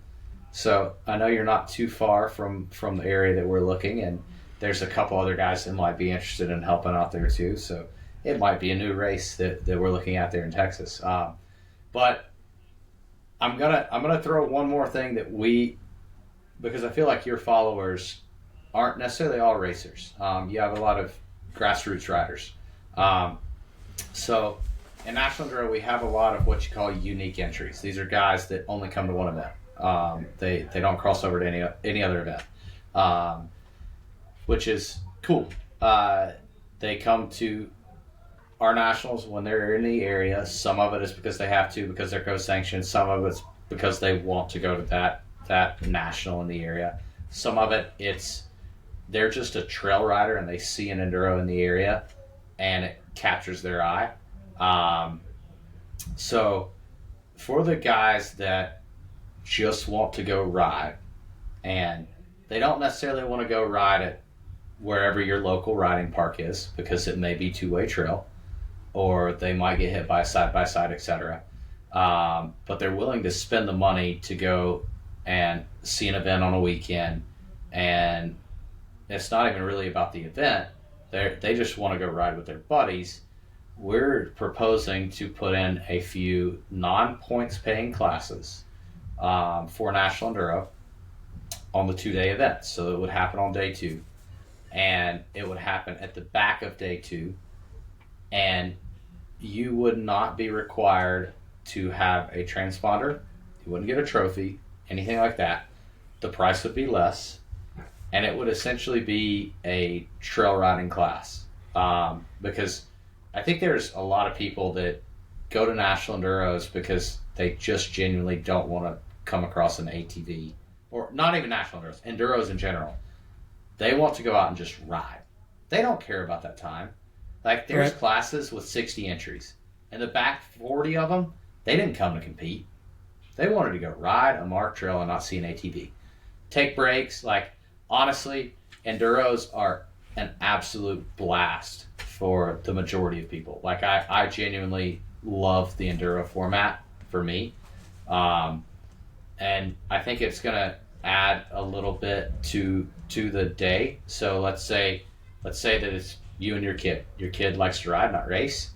So I know you're not too far from the area that we're looking, and there's a couple other guys that might be interested in helping out there too. So it might be a new race that we're looking at there in Texas. But I'm gonna throw one more thing because I feel like your followers aren't necessarily all racers. You have a lot of grassroots riders. So in National Enduro, we have a lot of what you call unique entries. These are guys that only come to one event. They don't cross over to any other event, which is cool. They come to our nationals when they're in the area. Some of it is because they have to, because they're co-sanctioned. Some of it's because they want to go to that national in the area. Some of it's they're just a trail rider and they see an enduro in the area and it captures their eye. So for the guys that just want to go ride, and they don't necessarily want to go ride at wherever your local riding park is, because it may be two-way trail, or they might get hit by a side-by-side, etc. But they're willing to spend the money to go and see an event on a weekend, and it's not even really about the event. They just want to go ride with their buddies. We're proposing to put in a few non-points paying classes for National Enduro on the 2-day event. So it would happen on day 2, and it would happen at the back of day 2, and you would not be required to have a transponder. You wouldn't get a trophy, anything like that. The price would be less, and it would essentially be a trail riding class. Because I think there's a lot of people that go to National Enduros because they just genuinely don't want to come across an ATV, or not even National Enduros, Enduros in general. They want to go out and just ride. They don't care about that time. Like, there's classes with 60 entries, and the back 40 of them, they didn't come to compete. They wanted to go ride a marked trail and not see an ATV. Take breaks. Like, honestly, Enduros are an absolute blast for the majority of people. Like, I genuinely love the Enduro format for me. And I think it's going to add a little bit to the day. So let's say that it's you and your kid. Your kid likes to ride, not race.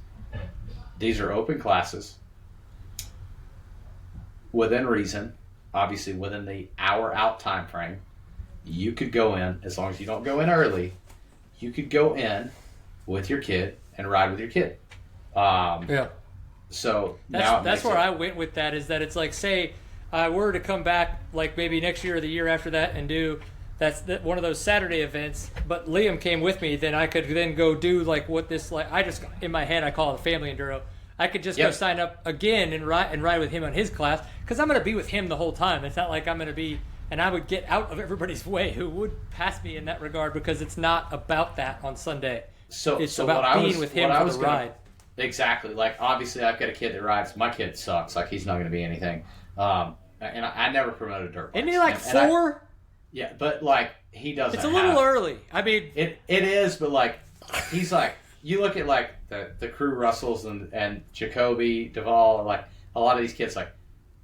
These are open classes within reason, obviously within the hour out time frame. You could go in, as long as you don't go in early, you could go in with your kid and ride with your kid. So that's where I went with that, is that it's like, say I were to come back like maybe next year or the year after that and do one of those Saturday events, but Liam came with me, then I could then go do like what this, like, I just, in my head I call it a family enduro. I could just go sign up again and ride with him on his class, because I'm going to be with him the whole time. It's not like I'm going to be, and I would get out of everybody's way who would pass me in that regard, because it's not about that on Sunday. It's about being with him for the ride. Exactly. Like, obviously I've got a kid that rides. My kid sucks. Like, he's not going to be anything. And I never promoted dirt bikes. Isn't he like 4? Yeah, but like, he doesn't. It's a little early. I mean, it is, but like, he's like, you look at like the Crew Russells and Jacoby Duvall, like a lot of these kids, like,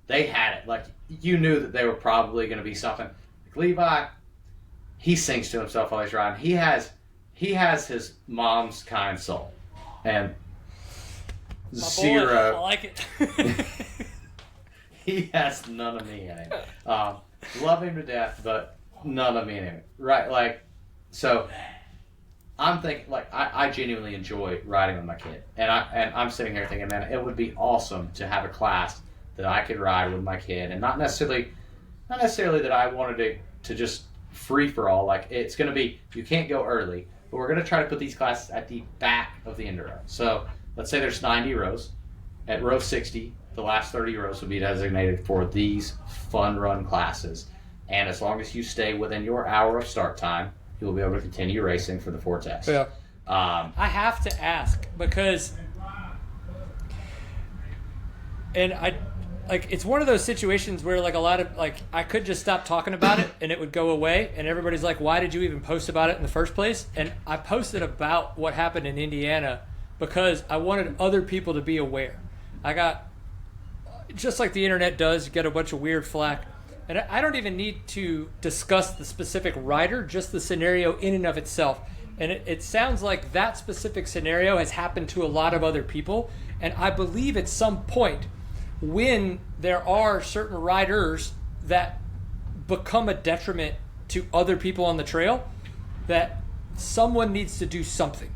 they had it. Like, you knew that they were probably going to be something. Like Levi, he sings to himself while he's riding. He has his mom's kind soul, and my zero. Boy, I like it. He has none of me in him. Love him to death, but none of me in him. Right? Like, so I'm thinking, like, I genuinely enjoy riding with my kid, and I'm sitting here thinking, man, it would be awesome to have a class that I could ride with my kid, and not necessarily that I wanted to just free for all. Like, it's going to be, you can't go early, but we're going to try to put these classes at the back of the Enduro. So let's say there's 90 rows. At row 60, the last 30 rows will be designated for these fun run classes. And as long as you stay within your hour of start time, you will be able to continue racing for the Vortex. Yeah. I have to ask, because, and it's one of those situations where, like, a lot of, like, I could just stop talking about it and it would go away, and everybody's like, why did you even post about it in the first place? And I posted about what happened in Indiana because I wanted other people to be aware. I got, just like the internet does, you get a bunch of weird flack. And I don't even need to discuss the specific rider, just the scenario in and of itself. And it sounds like that specific scenario has happened to a lot of other people. And I believe at some point, when there are certain riders that become a detriment to other people on the trail, that someone needs to do something.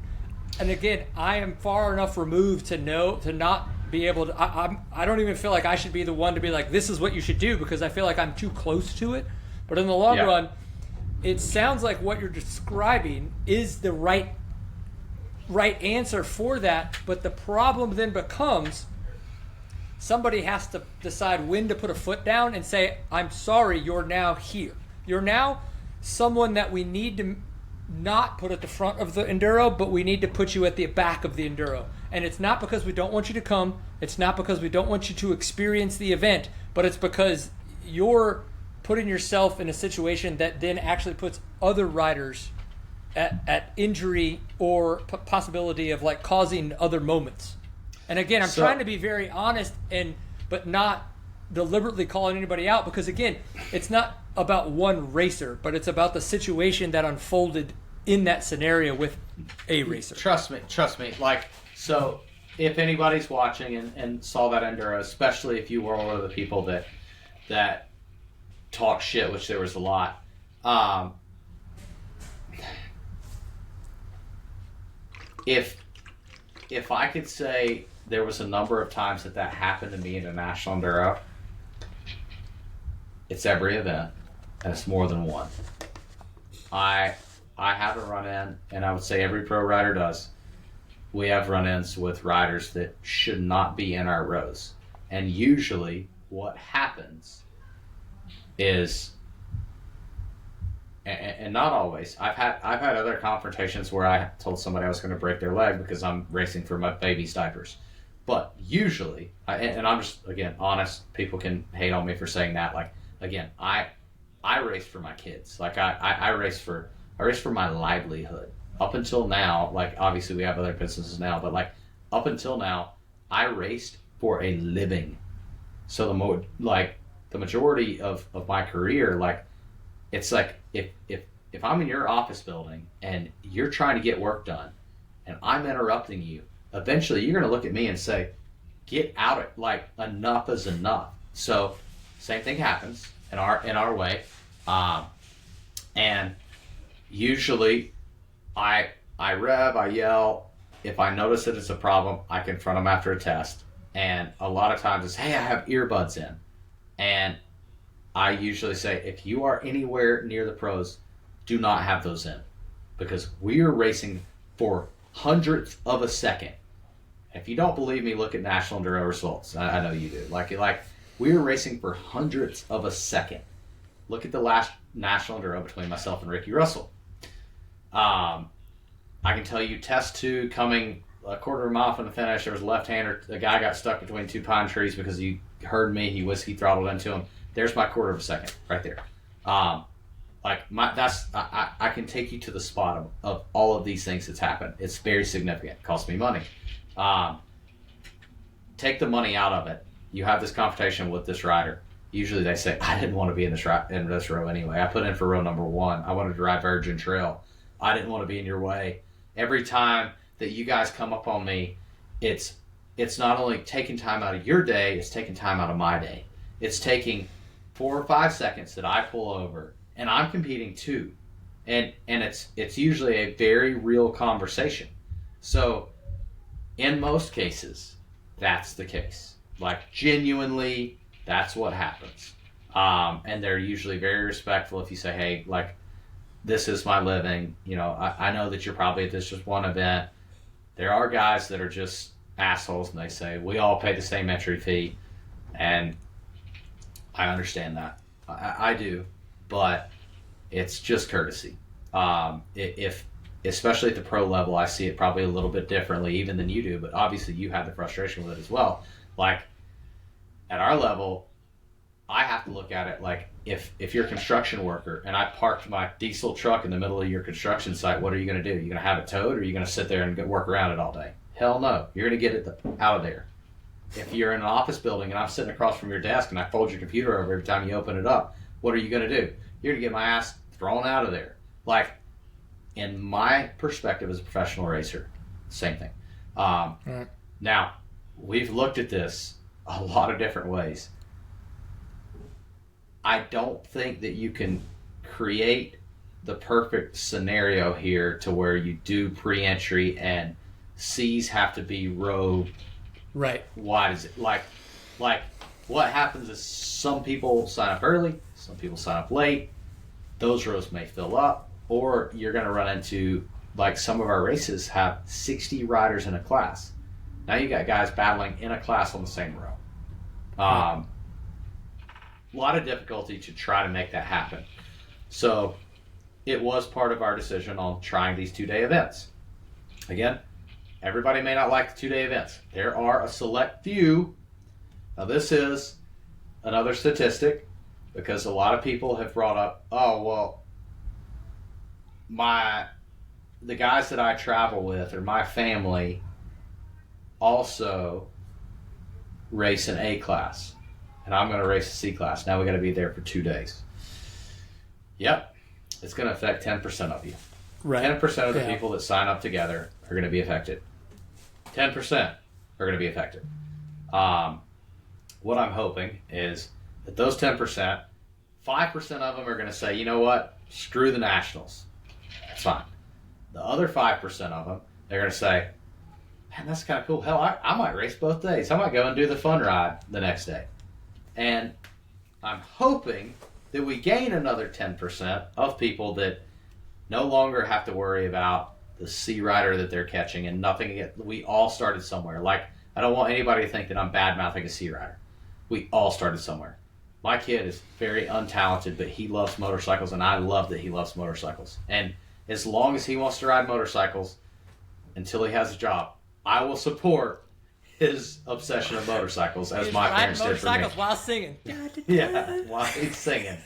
And again, I am far enough removed to not be able to, I don't even feel like I should be the one to be like, this is what you should do, because I feel like I'm too close to it. But in the long run, it sounds like what you're describing is the right answer for that. But the problem then becomes, somebody has to decide when to put a foot down and say, I'm sorry, you're now here. You're now someone that we need to not put at the front of the Enduro, but we need to put you at the back of the Enduro. And it's not because we don't want you to come. It's not because we don't want you to experience the event, but it's because you're putting yourself in a situation that then actually puts other riders at injury or possibility of, like, causing other moments. And again, I'm trying to be very honest, but not deliberately calling anybody out, because again, it's not about one racer, but it's about the situation that unfolded in that scenario with a racer. Trust me. Like, so if anybody's watching and saw that Enduro, especially if you were one of the people that talk shit, which there was a lot, if if I could say there was a number of times that happened to me in a National Enduro, it's every event, and it's more than one. I have a run-in, and I would say every pro rider does. We have run-ins with riders that should not be in our rows. And usually what happens is, and not always, I've had other confrontations where I told somebody I was going to break their leg because I'm racing for my baby's diapers. But usually, and I'm just, again, honest, people can hate on me for saying that. Like, again, I race for my kids. Like, I race for my livelihood. Up until now, like, obviously we have other businesses now, but like, up until now, I raced for a living. So the majority of my career, like, it's like, if I'm in your office building and you're trying to get work done and I'm interrupting you, eventually you're going to look at me and say, get out of it. Like, enough is enough. So same thing happens in our way. And usually I rev, I yell. If I notice that it's a problem, I confront them after a test. And a lot of times it's, hey, I have earbuds in. And I usually say, if you are anywhere near the pros, do not have those in. Because we are racing for hundredths of a second. If you don't believe me, look at National Enduro results. I know you do. Like we were racing for hundredths of a second. Look at the last National Enduro between myself and Ricky Russell. I can tell you, test 2, coming a quarter of a mile from the finish, there was a left-hander. The guy got stuck between 2 pine trees because he heard me. He whiskey throttled into him. There's my quarter of a second right there. I can take you to the spot of all of these things that's happened. It's very significant. It costs me money. Take the money out of it. You have this confrontation with this rider. Usually they say, I didn't want to be in this row anyway. I put in for row number 1. I wanted to ride Virgin Trail. I didn't want to be in your way. Every time that you guys come up on me, it's not only taking time out of your day, it's taking time out of my day. It's taking 4 or 5 seconds that I pull over, and I'm competing too. And it's usually a very real conversation. So in most cases, that's the case. Like, genuinely, that's what happens. And they're usually very respectful if you say, hey, like, this is my living. You know, I know that you're probably at this just one event. There are guys that are just assholes, and they say, we all pay the same entry fee. And I understand that. I do. But it's just courtesy. If especially at the pro level, I see it probably a little bit differently even than you do, but obviously you have the frustration with it as well. Like, at our level, I have to look at it like, if you're a construction worker and I parked my diesel truck in the middle of your construction site, what are you going to do? You're going to have it towed, or are you going to sit there and work around it all day? Hell no. You're going to get it out of there. If you're in an office building and I'm sitting across from your desk and I fold your computer over every time you open it up, what are you going to do? You're going to get my ass thrown out of there. Like, in my perspective as a professional racer, same thing. Right. Now, we've looked at this a lot of different ways. I don't think that you can create the perfect scenario here to where you do pre-entry and C's have to be row right wide. Is it like what happens is some people sign up early, some people sign up late. Those rows may fill up, or you're going to run into, like, some of our races have 60 riders in a class. Now you got guys battling in a class on the same row. A lot of difficulty to try to make that happen. So it was part of our decision on trying these 2-day events. Again, everybody may not like the 2-day events. There are a select few. Now this is another statistic, because a lot of people have brought up, oh, well, the guys that I travel with or my family also race an A class, and I'm going to race a C class. Now we got to be there for 2 days. Yep, it's going to affect 10% of you. Right. 10% of the people that sign up together are going to be affected. 10% are going to be affected. What I'm hoping is that those 10%, 5% of them are going to say, you know what, screw the Nationals. That's fine. The other 5% of them, they're going to say, man, that's kind of cool. Hell, I might race both days. I might go and do the fun ride the next day. And I'm hoping that we gain another 10% of people that no longer have to worry about the C rider that they're catching and nothing. We all started somewhere. Like, I don't want anybody to think that I'm bad-mouthing a C rider. We all started somewhere. My kid is very untalented, but he loves motorcycles, and I love that he loves motorcycles. And as long as he wants to ride motorcycles until he has a job, I will support his obsession of motorcycles as my parents did for me. Motorcycles while singing. Yeah, while he's singing.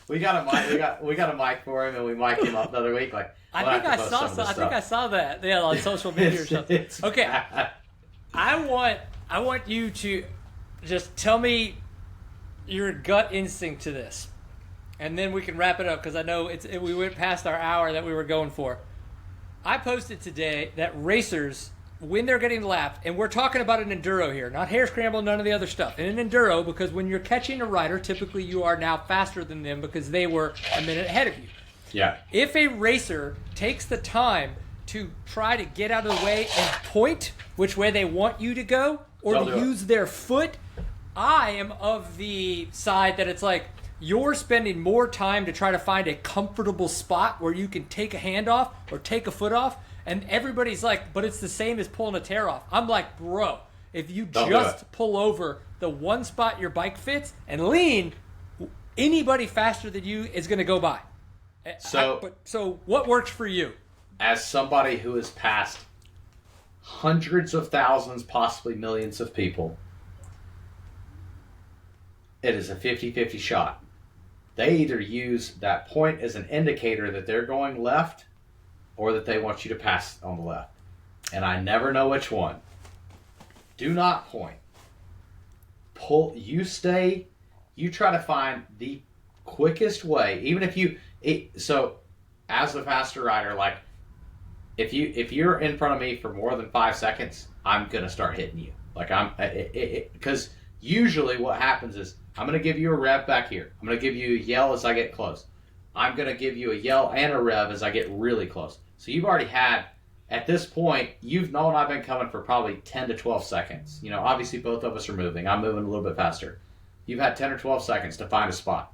We got a mic. We got a mic for him, and we mic'd him up the other week. Like, I think I saw that. Yeah, on social media or something. Okay, I want you to just tell me your gut instinct to this, and then we can wrap it up because I know we went past our hour that we were going for. I posted today that racers, when they're getting lapped, and we're talking about an enduro here, not hare scramble, none of the other stuff. In an enduro, because when you're catching a rider, typically you are now faster than them because they were a minute ahead of you. Yeah. If a racer takes the time to try to get out of the way and point which way they want you to go, or to use their foot, I am of the side that it's like you're spending more time to try to find a comfortable spot where you can take a hand off or take a foot off. And everybody's like, but it's the same as pulling a tear off. I'm like, bro, if you just pull over the one spot your bike fits and lean, anybody faster than you is going to go by. So what works for you? As somebody who has passed hundreds of thousands, possibly millions of people, it is a 50-50 shot. They either use that point as an indicator that they're going left or that they want you to pass on the left. And I never know which one. Do not point. You try to find the quickest way, even if so as a faster rider, like, if you're in front of me for more than 5 seconds, I'm going to start hitting you. Like, because usually what happens is I'm going to give you a rev back here. I'm going to give you a yell as I get close. I'm going to give you a yell and a rev as I get really close. So you've already had, at this point, you've known I've been coming for probably 10 to 12 seconds. You know, obviously both of us are moving. I'm moving a little bit faster. You've had 10 or 12 seconds to find a spot.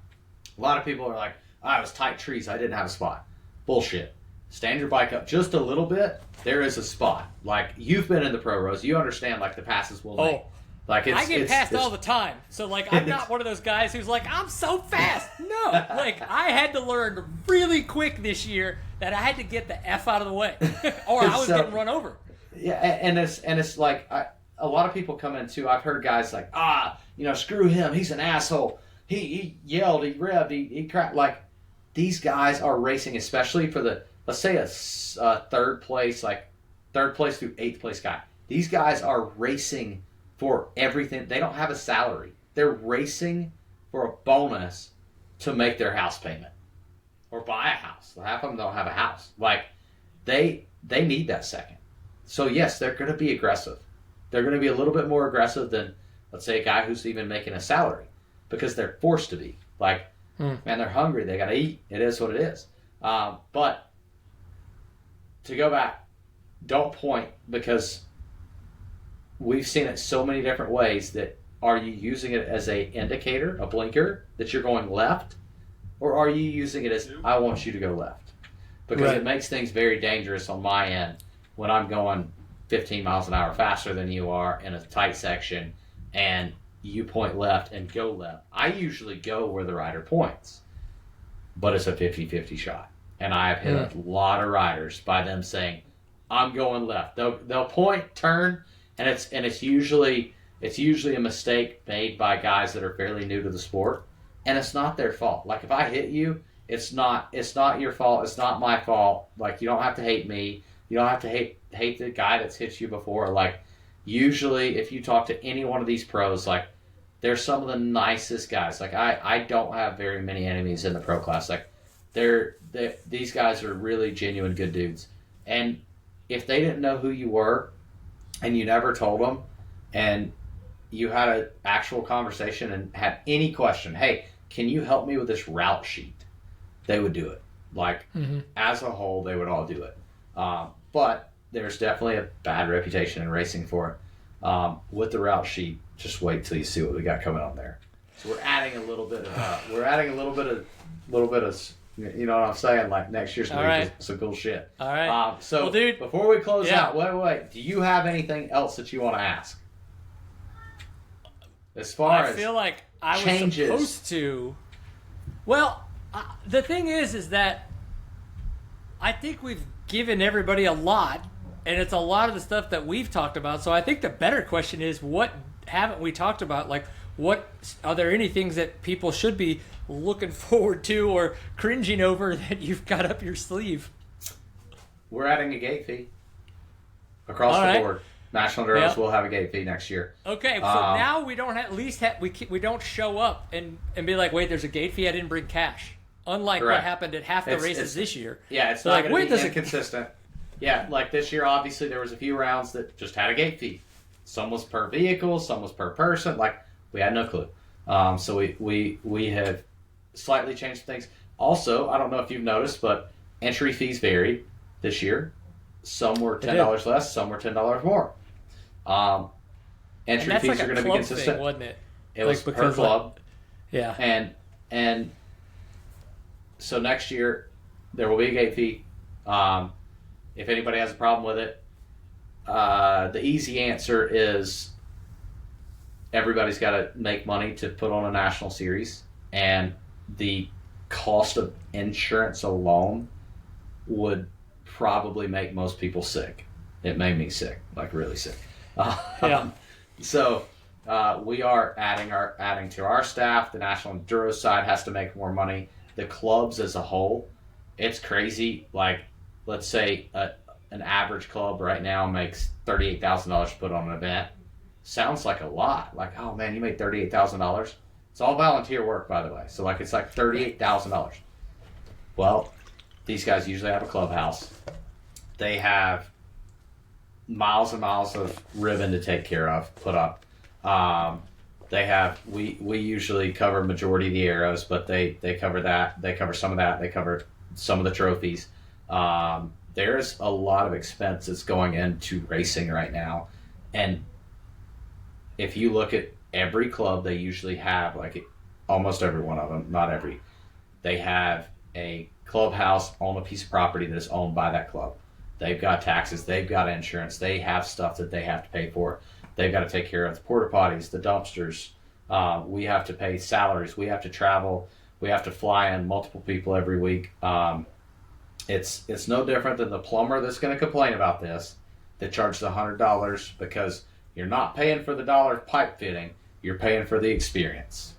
A lot of people are like, it was tight trees, I didn't have a spot. Bullshit. Stand your bike up just a little bit, there is a spot. Like, you've been in the pro rows, you understand, like, the passes will make. Like, I get passed all the time. So, like, I'm not one of those guys who's like, I'm so fast. No. Like, I had to learn really quick this year that I had to get the F out of the way. Or I was getting run over. Yeah, and it's like, a lot of people come in, too. I've heard guys like, screw him. He's an asshole. He yelled, he revved, he cracked. Like, these guys are racing, especially for let's say a third place through 8th place guy. These guys are racing for everything. They don't have a salary. They're racing for a bonus to make their house payment or buy a house. Half of them don't have a house. Like, they need that second. So yes, they're going to be aggressive. They're going to be a little bit more aggressive than, let's say, a guy who's even making a salary, because they're forced to be. Like, man, they're hungry. They got to eat. It is what it is. But to go back, don't point, because we've seen it so many different ways. That, are you using it as a indicator, a blinker, that you're going left? Or are you using it as, I want you to go left? Because it makes things very dangerous on my end when I'm going 15 miles an hour faster than you are in a tight section and you point left and go left. I usually go where the rider points, but it's a 50-50 shot. And I have hit a lot of riders by them saying, I'm going left. They'll point, turn, and it's usually a mistake made by guys that are fairly new to the sport, and it's not their fault. Like, if I hit you, it's not your fault. It's not my fault. Like, you don't have to hate me. You don't have to hate the guy that's hit you before. Like, usually, if you talk to any one of these pros, like, they're some of the nicest guys. Like, I don't have very many enemies in the pro class. Like, these guys are really genuine good dudes. And if they didn't know who you were and you never told them, and you had an actual conversation and had any question, hey, can you help me with this route sheet? They would do it. Like, as a whole, they would all do it. But there's definitely a bad reputation in racing for it. With the route sheet, just wait till you see what we got coming on there. So we're adding a little bit of, you know what I'm saying? Like next year's going to be some cool shit. All right. So well, dude, before we close out, wait. Do you have anything else that you want to ask? As far as I feel like I changes. was supposed to. Well, the thing is that I think we've given everybody a lot, and it's a lot of the stuff that we've talked about. So I think the better question is, what haven't we talked about? Like, what are there any things that people should be looking forward to or cringing over that you've got up your sleeve? We're adding a gate fee across the board. National Enduros will have a gate fee next year. Okay, so now we don't we don't show up and be like, wait, there's a gate fee. I didn't bring cash. Unlike what happened at half the races this year. Yeah, it's not going to be inconsistent. Yeah, like this year, obviously there was a few rounds that just had a gate fee. Some was per vehicle, some was per person. Like we had no clue. So we have slightly changed things. Also, I don't know if you've noticed, but entry fees varied this year. Some were $10 less, some were $10 more. Entry fees are going to be consistent, thing, wasn't it? It was per club. Yeah. And so next year there will be a gate fee. If anybody has a problem with it, the easy answer is everybody's got to make money to put on a national series, and the cost of insurance alone would probably make most people sick. It made me sick, like really sick. So we are adding to our staff. The National Enduro side has to make more money. The clubs as a whole, it's crazy. Like, let's say an average club right now makes $38,000 to put on an event. Sounds like a lot. Like, oh man, you made $38,000. It's all volunteer work, by the way. So like, it's like $38,000. Well, these guys usually have a clubhouse. They have miles and miles of ribbon to take care of, put up. We usually cover majority of the arrows, but they cover that. They cover some of that. They cover some of the trophies. There's a lot of expenses going into racing right now. And if you look at every club, they usually have, like almost every one of them, not every, they have a clubhouse on a piece of property that is owned by that club. They've got taxes, they've got insurance, they have stuff that they have to pay for. They've got to take care of the porta potties, the dumpsters. We have to pay salaries. We have to travel. We have to fly in multiple people every week. It's no different than the plumber that's going to complain about this, that charges $100 because you're not paying for the dollar pipe fitting. You're paying for the experience.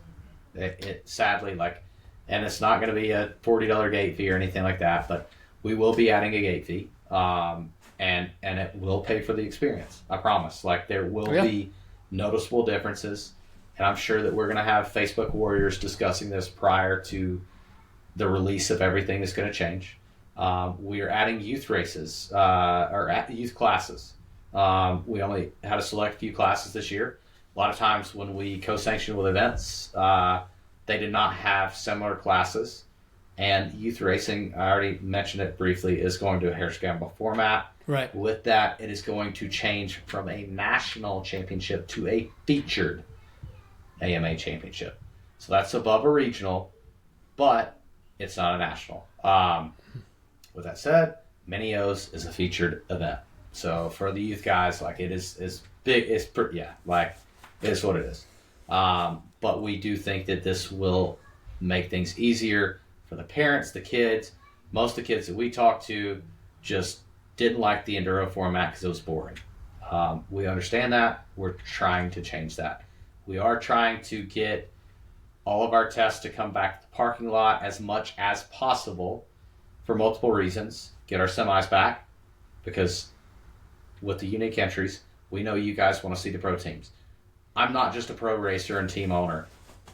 It sadly, like, and it's not going to be a $40 gate fee or anything like that, but we will be adding a gate fee. And it will pay for the experience. I promise. Like, there will be noticeable differences, and I'm sure that we're going to have Facebook warriors discussing this prior to the release of everything that's going to change. We are adding youth races, or youth classes. We only had a select few classes this year. A lot of times when we co-sanction with events, they did not have similar classes. And youth racing, I already mentioned it briefly, is going to a hare scramble format. Right. With that, it is going to change from a national championship to a featured AMA championship. So that's above a regional, but it's not a national. With that said, Mini O's is a featured event. So for the youth guys, like, it is big. It's like, it is what it is. But we do think that this will make things easier for the parents, the kids. Most of the kids that we talked to just didn't like the enduro format because it was boring. We understand that. We're trying to change that. We are trying to get all of our tests to come back to the parking lot as much as possible for multiple reasons. Get our semis back, because with the unique entries, we know you guys want to see the pro teams. I'm not just a pro racer and team owner.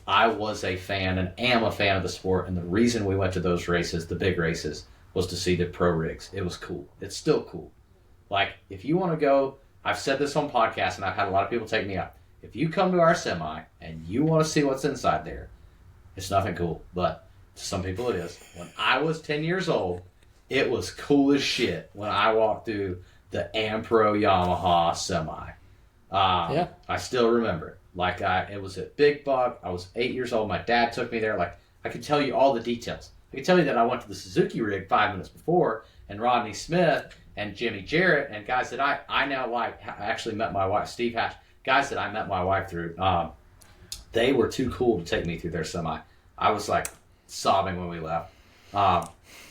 I was a fan and am a fan of the sport, and the reason we went to those races, the big races, was to see the pro rigs. It was cool. It's still cool. Like, if you want to go, I've said this on podcasts, and I've had a lot of people take me up. If you come to our semi and you want to see what's inside there, it's nothing cool, but to some people it is. When I was 10 years old, it was cool as shit when I walked through the Ampro Yamaha semi. I still remember it. Like it was at Big Buck. I was 8 years old. My dad took me there. Like I could tell you all the details. I could tell you that I went to the Suzuki rig 5 minutes before, and Rodney Smith and Jimmy Jarrett and guys that I now like. I actually met my wife, Steve Hatch. Guys that I met my wife through. They were too cool to take me through their semi. I was like sobbing when we left.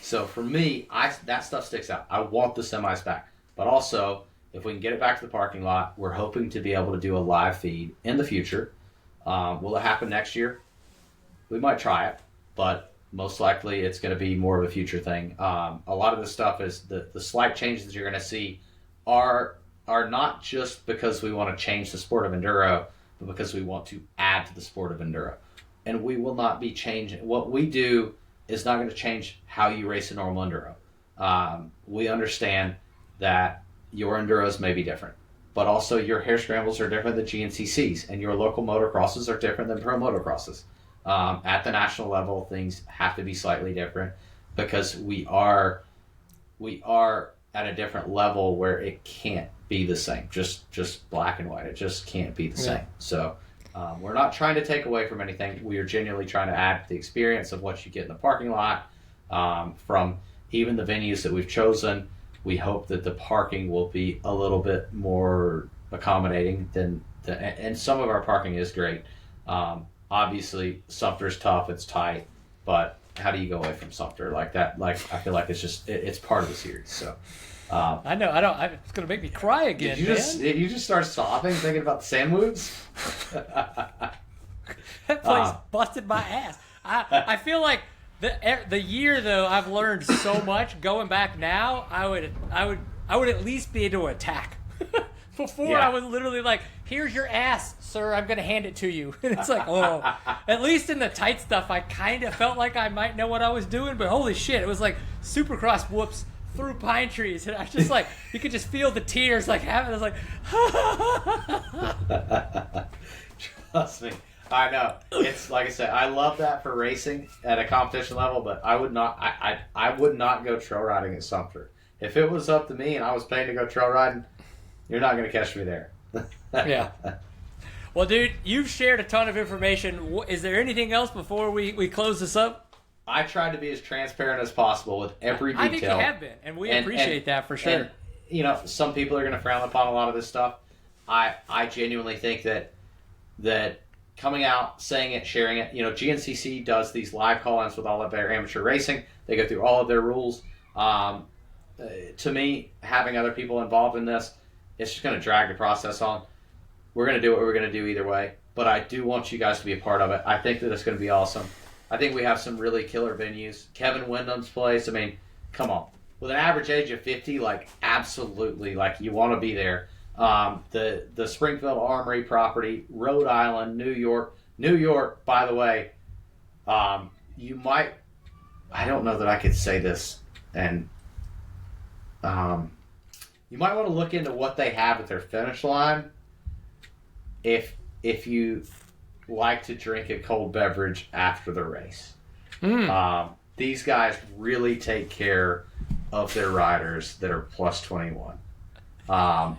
So for me, that stuff sticks out. I want the semis back, but also if we can get it back to the parking lot, we're hoping to be able to do a live feed in the future. Will it happen next year? We might try it, but most likely it's going to be more of a future thing. A lot of this stuff is the slight changes that you're going to see are not just because we want to change the sport of enduro, but because we want to add to the sport of enduro. And we will not be changing. What we do is not going to change how you race a normal enduro. We understand that your enduros may be different, but also your hare scrambles are different than GNCCs, and your local motocrosses are different than pro motocrosses. At the national level, things have to be slightly different because we are at a different level where it can't be the same. Just black and white. It just can't be the same. So we're not trying to take away from anything. We are genuinely trying to add to the experience of what you get in the parking lot. From even the venues that we've chosen, we hope that the parking will be a little bit more accommodating and some of our parking is great. Obviously, Sumter's tough. It's tight, but how do you go away from Sumter like that? Like I feel like it's part of the series. So I know. It's gonna make me cry again. Did you just start sobbing thinking about the sand moves? That place busted my ass. I feel like the year though I've learned so much. Going back now, I would at least be able to attack. Before I was literally like, "Here's your ass, sir. I'm gonna hand it to you." And it's like, oh. At least in the tight stuff, I kind of felt like I might know what I was doing. But holy shit, it was like Supercross whoops through pine trees, and I was just like, you could just feel the tears like happening. I was like, Trust me, I know. It's like I said, I love that for racing at a competition level, but I would not. I would not go trail riding at Sumter. If it was up to me and I was paying to go trail riding, you're not going to catch me there. Yeah. Well, dude, you've shared a ton of information. Is there anything else before we close this up? I tried to be as transparent as possible with every detail. I think you have been, and we appreciate that for sure. And, some people are going to frown upon a lot of this stuff. I genuinely think that coming out, saying it, sharing it, GNCC does these live call-ins with all of their amateur racing. They go through all of their rules. To me, having other people involved in this, it's just going to drag the process on. We're going to do what we're going to do either way, but I do want you guys to be a part of it. I think that it's going to be awesome. I think we have some really killer venues. Kevin Wyndham's place, I mean, come on. With an average age of 50, absolutely, you want to be there. The Springfield Armory property, Rhode Island, New York. New York, by the way, you might, I don't know that I could say this, and you might want to look into what they have at their finish line if you like to drink a cold beverage after the race. These guys really take care of their riders that are plus 21.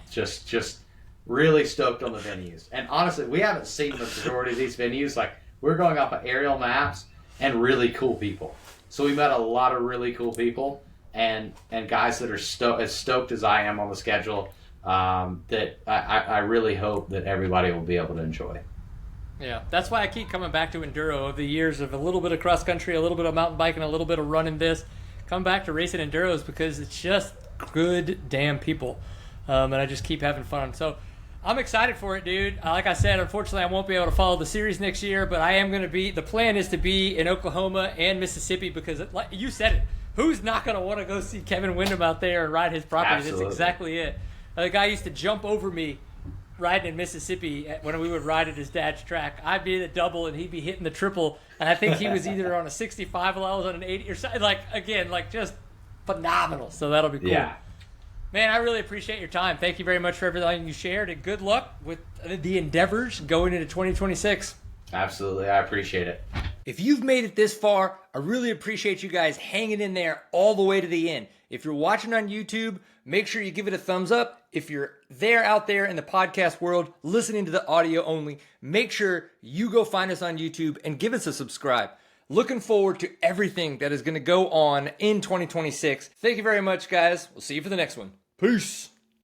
Just really stoked on the venues. And honestly, we haven't seen the majority of these venues. We're going off of aerial maps and really cool people. So we met a lot of really cool people. And guys that are as stoked as I am on the schedule, that I really hope that everybody will be able to enjoy. Yeah, that's why I keep coming back to enduro over the years of a little bit of cross country, a little bit of mountain biking, a little bit of running this. Come back to racing enduros because it's just good damn people, and I just keep having fun. So I'm excited for it, dude. Like I said, unfortunately, I won't be able to follow the series next year, but I am going to be. The plan is to be in Oklahoma and Mississippi because, like you said it. Who's not going to want to go see Kevin Wyndham out there and ride his property? Absolutely. That's exactly it. The guy used to jump over me riding in Mississippi when we would ride at his dad's track. I'd be at a double and he'd be hitting the triple. And I think he was either on a 65 while I was on an 80 or something. Just phenomenal. So that'll be cool. Yeah. Man, I really appreciate your time. Thank you very much for everything you shared. And good luck with the endeavors going into 2026. Absolutely. I appreciate it. If you've made it this far, I really appreciate you guys hanging in there all the way to the end. If you're watching on YouTube, make sure you give it a thumbs up. If you're out there in the podcast world, listening to the audio only, make sure you go find us on YouTube and give us a subscribe. Looking forward to everything that is going to go on in 2026. Thank you very much, guys. We'll see you for the next one. Peace.